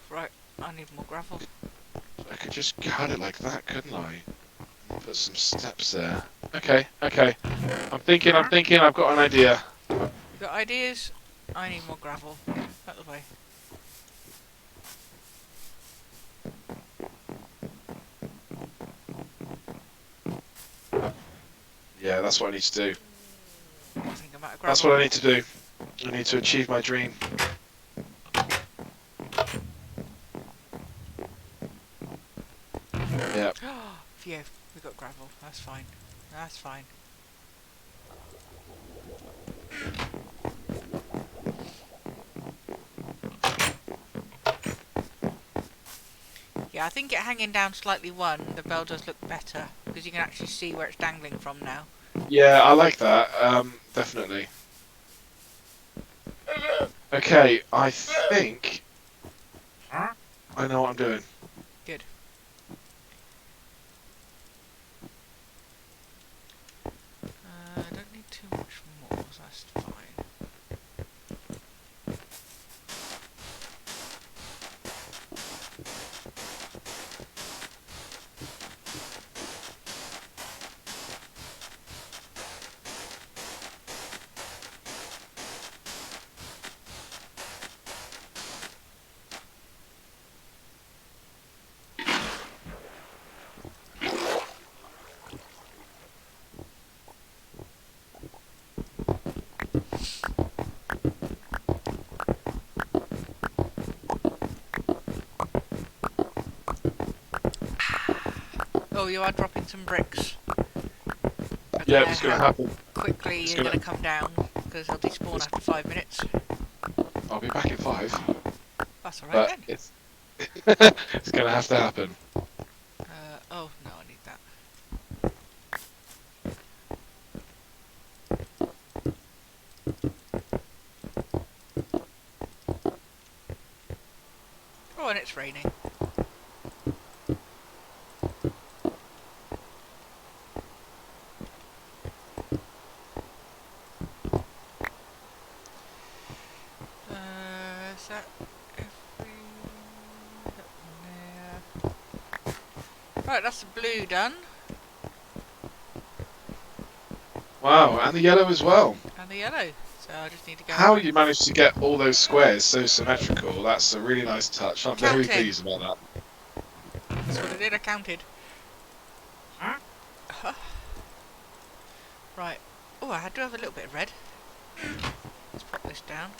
Right, I need more gravel. I could just cut it like that, couldn't I? Put some steps there. Okay. I'm thinking, I've got an idea. You got ideas? I need more gravel. Out the way. Yeah, that's what I need to do. I think I'm out of gravel. That's what I need to do. I need to achieve my dream. Yeah. Phew, we got gravel. That's fine. That's fine. Yeah, I think it hanging down slightly one, the bell does look better, because you can actually see where it's dangling from now. Yeah, I like that. Definitely. Okay, I think I know what I'm doing. Good. I don't need too much more, so that's fine. Oh, you are dropping some bricks. Yeah, it's going to happen. Quickly It's you're gonna- going to come down, because they'll despawn It's- after 5 minutes. I'll be back in 5, That's alright but then. it's it's going to have to happen. Oh, no, I need that. Oh, and it's raining. Is that every... there? Right, that's the blue done. Wow, and the yellow as well. And the yellow. So I just need to go... How you managed to get all those squares so symmetrical, that's a really nice touch. I'm very Counting. pleased about that. That's what I did, I counted. Right. Oh, I do have a little bit of red. Let's pop this down.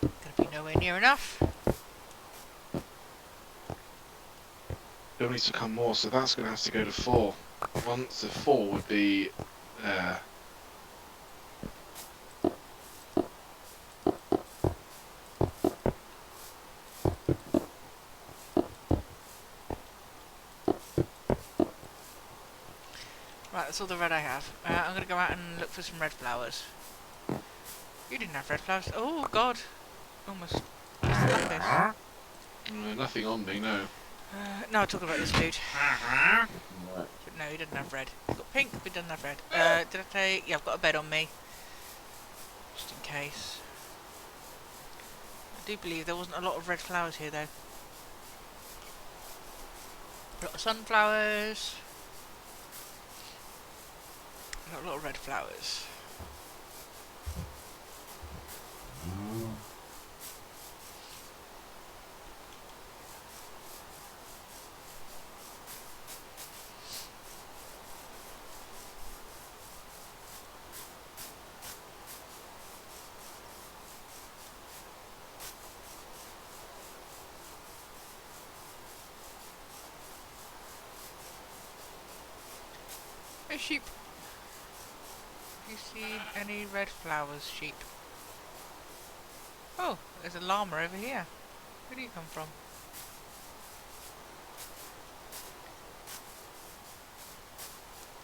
Gonna be nowhere near enough. Still needs to come more, so that's going to have to go to 4. Once the 4 would be there. Right, that's all the red I have. I'm gonna go out and look for some red flowers. You didn't have red flowers. Oh god. Almost. This. Nothing on me, no. No, I'm talking about this dude. But no, he didn't have red. He's got pink, but he doesn't have red. Did I take... Yeah, I've got a bed on me. Just in case. I do believe there wasn't a lot of red flowers here, though. A lot of sunflowers. Not a lot of red flowers. Hey, sheep. Have you seen any red flowers, sheep? Oh, there's a llama over here. Where do you come from?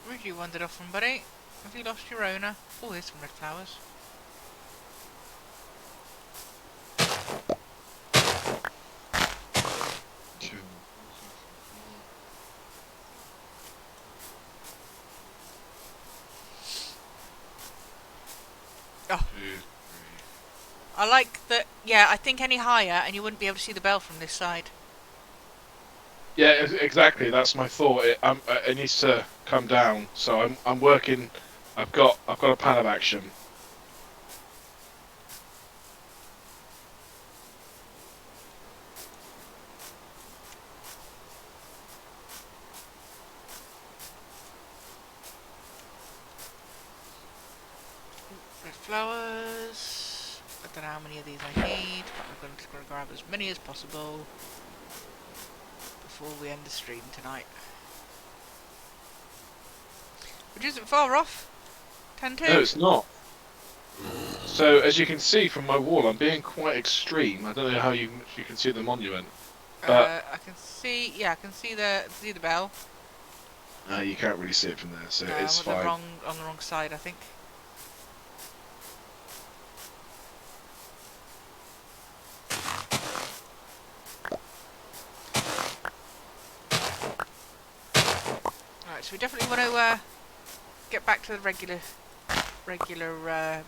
Where'd you wandered off from, buddy? Have you lost your owner? Oh, there's some red flowers. Oh. I like that. Yeah, I think any higher and you wouldn't be able to see the bell from this side. Yeah, exactly. That's my thought. It needs to come down. So I'm working. I've got a plan of action. Red flowers. I don't know how many of these I need, but I'm going to grab as many as possible before we end the stream tonight. Which isn't far off. 10-2. No, it's not. So as you can see from my wall, I'm being quite extreme. I don't know how you can see the monument. But I can see. Yeah, I can see the bell. you can't really see it from there, so it's I'm fine. on the wrong side, I think. Right, so we definitely want to get back to the regular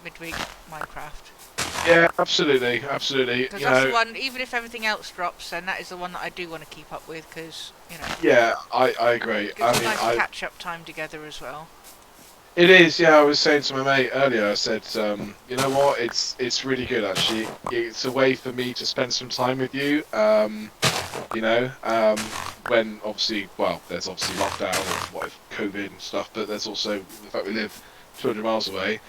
midweek Minecraft. Yeah, absolutely, absolutely. Because You that's the know, one. Even if everything else drops, then that is the one that I do want to keep up with. Because yeah, I agree. it's I a mean, nice catch-up time together as well. it is. Yeah, I was saying to my mate earlier. I said, you know what? It's really good actually. It's a way for me to spend some time with you. You know, when obviously, well, there's obviously lockdown and what if COVID and stuff, but there's also the fact we live 200 miles away.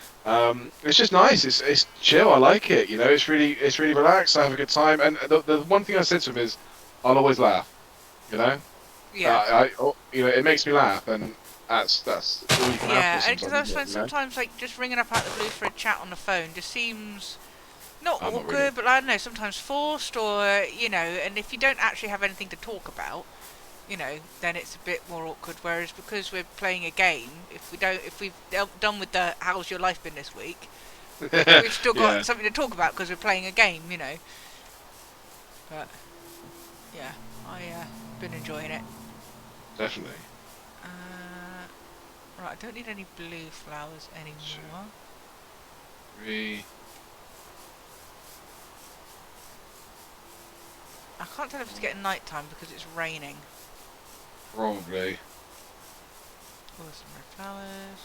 It's just nice. It's chill. I like it. You know, it's really relaxed. I have a good time. And the one thing I said to him is, I'll always laugh. You know, Yeah. you know, it makes me laugh, and that's all you can Yeah, ask for and because I sometimes. find You know? sometimes like just ringing up out the blue for a chat on the phone just seems not I'm not awkward, really. but I don't know, sometimes forced, or you know, and if you don't actually have anything to talk about, you know, then it's a bit more awkward. Whereas because we're playing a game, if we've done with the how's your life been this week, we've still got Yeah, something to talk about because we're playing a game, you know. But yeah, I been enjoying it. definitely. Right, I don't need any blue flowers anymore. 3. I can't tell if it's getting night time because it's raining. Probably. Oh, there's some red flowers.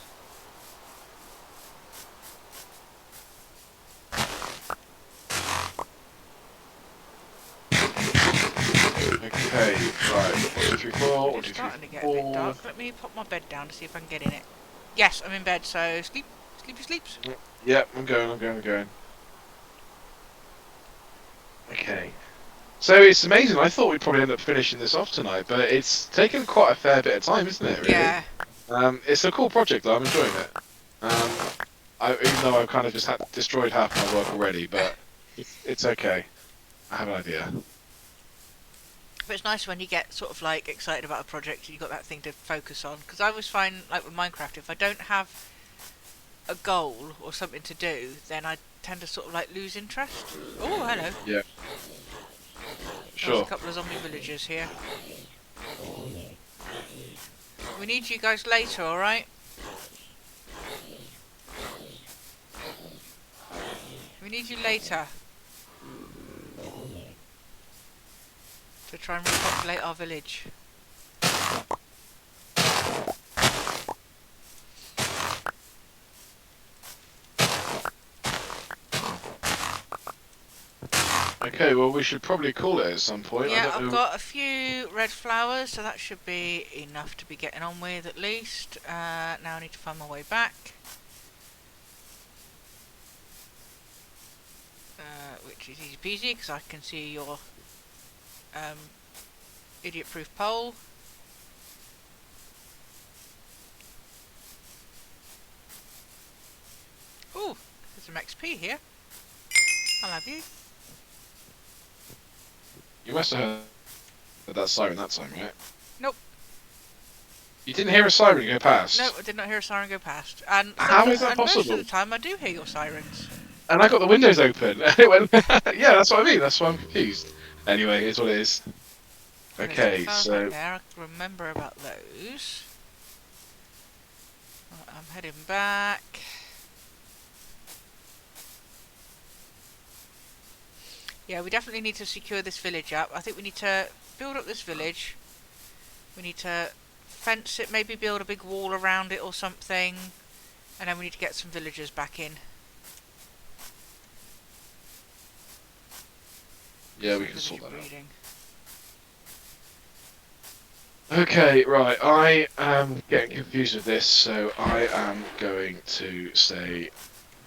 Okay, right. 1, 2, 3, 4. 1, It's 2, 3, starting to get a bit 4. dark. Let me pop my bed down to see if I can get in it. Yes, I'm in bed, so sleep. Sleepy sleeps. Yep, I'm going. Okay. So it's amazing. I thought we'd probably end up finishing this off tonight, but it's taken quite a fair bit of time, isn't it? Really. Yeah. It's a cool project. Though. I'm enjoying it. Even though I've kind of just destroyed half my work already, but it's okay. I have an idea. But it's nice when you get sort of like excited about a project and you've got that thing to focus on. Because I always find, like with Minecraft, if I don't have a goal or something to do, then I tend to sort of like lose interest. Oh, hello. Yeah. There's a Sure. couple of zombie villagers here. We need you guys later, alright? We need you later. To try and repopulate our village. Okay. Well, we should probably call it at some point. I Yeah, don't I've know. got a few red flowers, so that should be enough to be getting on with at least. Now I need to find my way back. Which is easy peasy, because I can see your idiot-proof pole. Ooh, there's some XP here. I'll have you. You must have heard that siren that time, right? Nope. You didn't hear a siren go past. No, I did not hear a siren go past. And How is that and most of possible? the time I do hear your sirens. And I got the windows open. And it went, yeah, that's what I mean. That's why I'm confused. Anyway, it's what it is. And there's Okay, flowers so back there. I can remember about those. Right, I'm heading back. Yeah, we definitely need to secure this village up. I think we need to build up this village. We need to fence it, maybe build a big wall around it or something. And then we need to get some villagers back in. yeah, we Some can sort village that out. breeding. Okay, right. I am getting confused with this, so I am going to say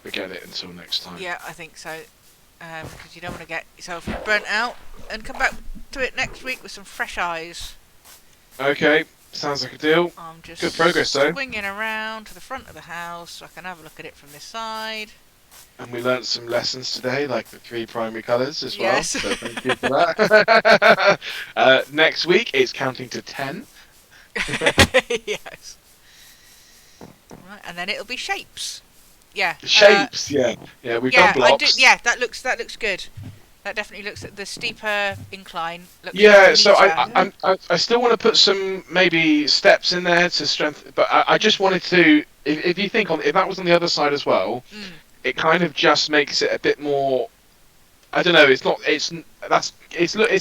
forget it until next time. Yeah, I think so. Because you don't want to get yourself burnt out and come back to it next week with some fresh eyes. Okay, sounds like a deal. I'm just Good progress, though. swinging around to the front of the house so I can have a look at it from this side. And we learnt some lessons today, like the 3 primary colours as well. Yes. So thank you for that. Next week, it's counting to 10. Yes. Right, and then it'll be shapes. Yeah. Shapes, yeah. Yeah, we've done blocks. Yeah, that looks good. That definitely looks at the steeper incline. Looks Yeah, so neater. I still want to put some maybe steps in there to strengthen, but I just wanted to, if you think if that was on the other side as well, it kind of just makes it a bit more. I don't know. It's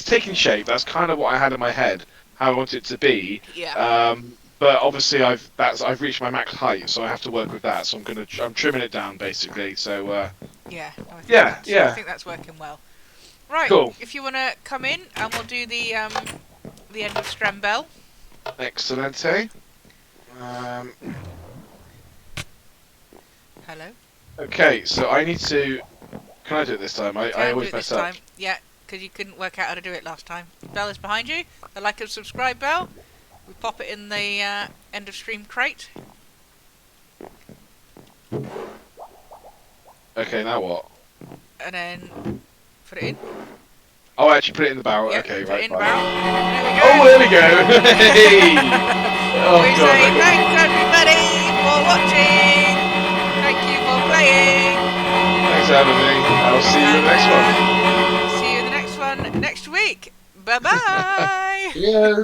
taking shape. That's kind of what I had in my head, how I want it to be. Yeah. But obviously I've reached my max height, so I have to work with that. So I'm trimming it down basically. So Yeah. yeah. I think that's working well. Right. Cool. If you want to come in, and we'll do the the end of stream bell. Excellent. Hello. Okay, so I need to. Can I do it this time? I Can do always it this mess up. time. Yeah, because you couldn't work out how to do it last time. Bell is behind you. The like and subscribe bell. We pop it in the end of stream crate. Okay, now what? And then put it in. Oh, I actually put it in the barrel. Yeah, Okay, put right. it in the fine. barrel. Oh, There there we go. Hey! Oh we god. say thanks everybody for watching. Thank you for playing. Thanks for having me. I'll see you in the next one. See you in the next one next week. Bye bye. Yeah.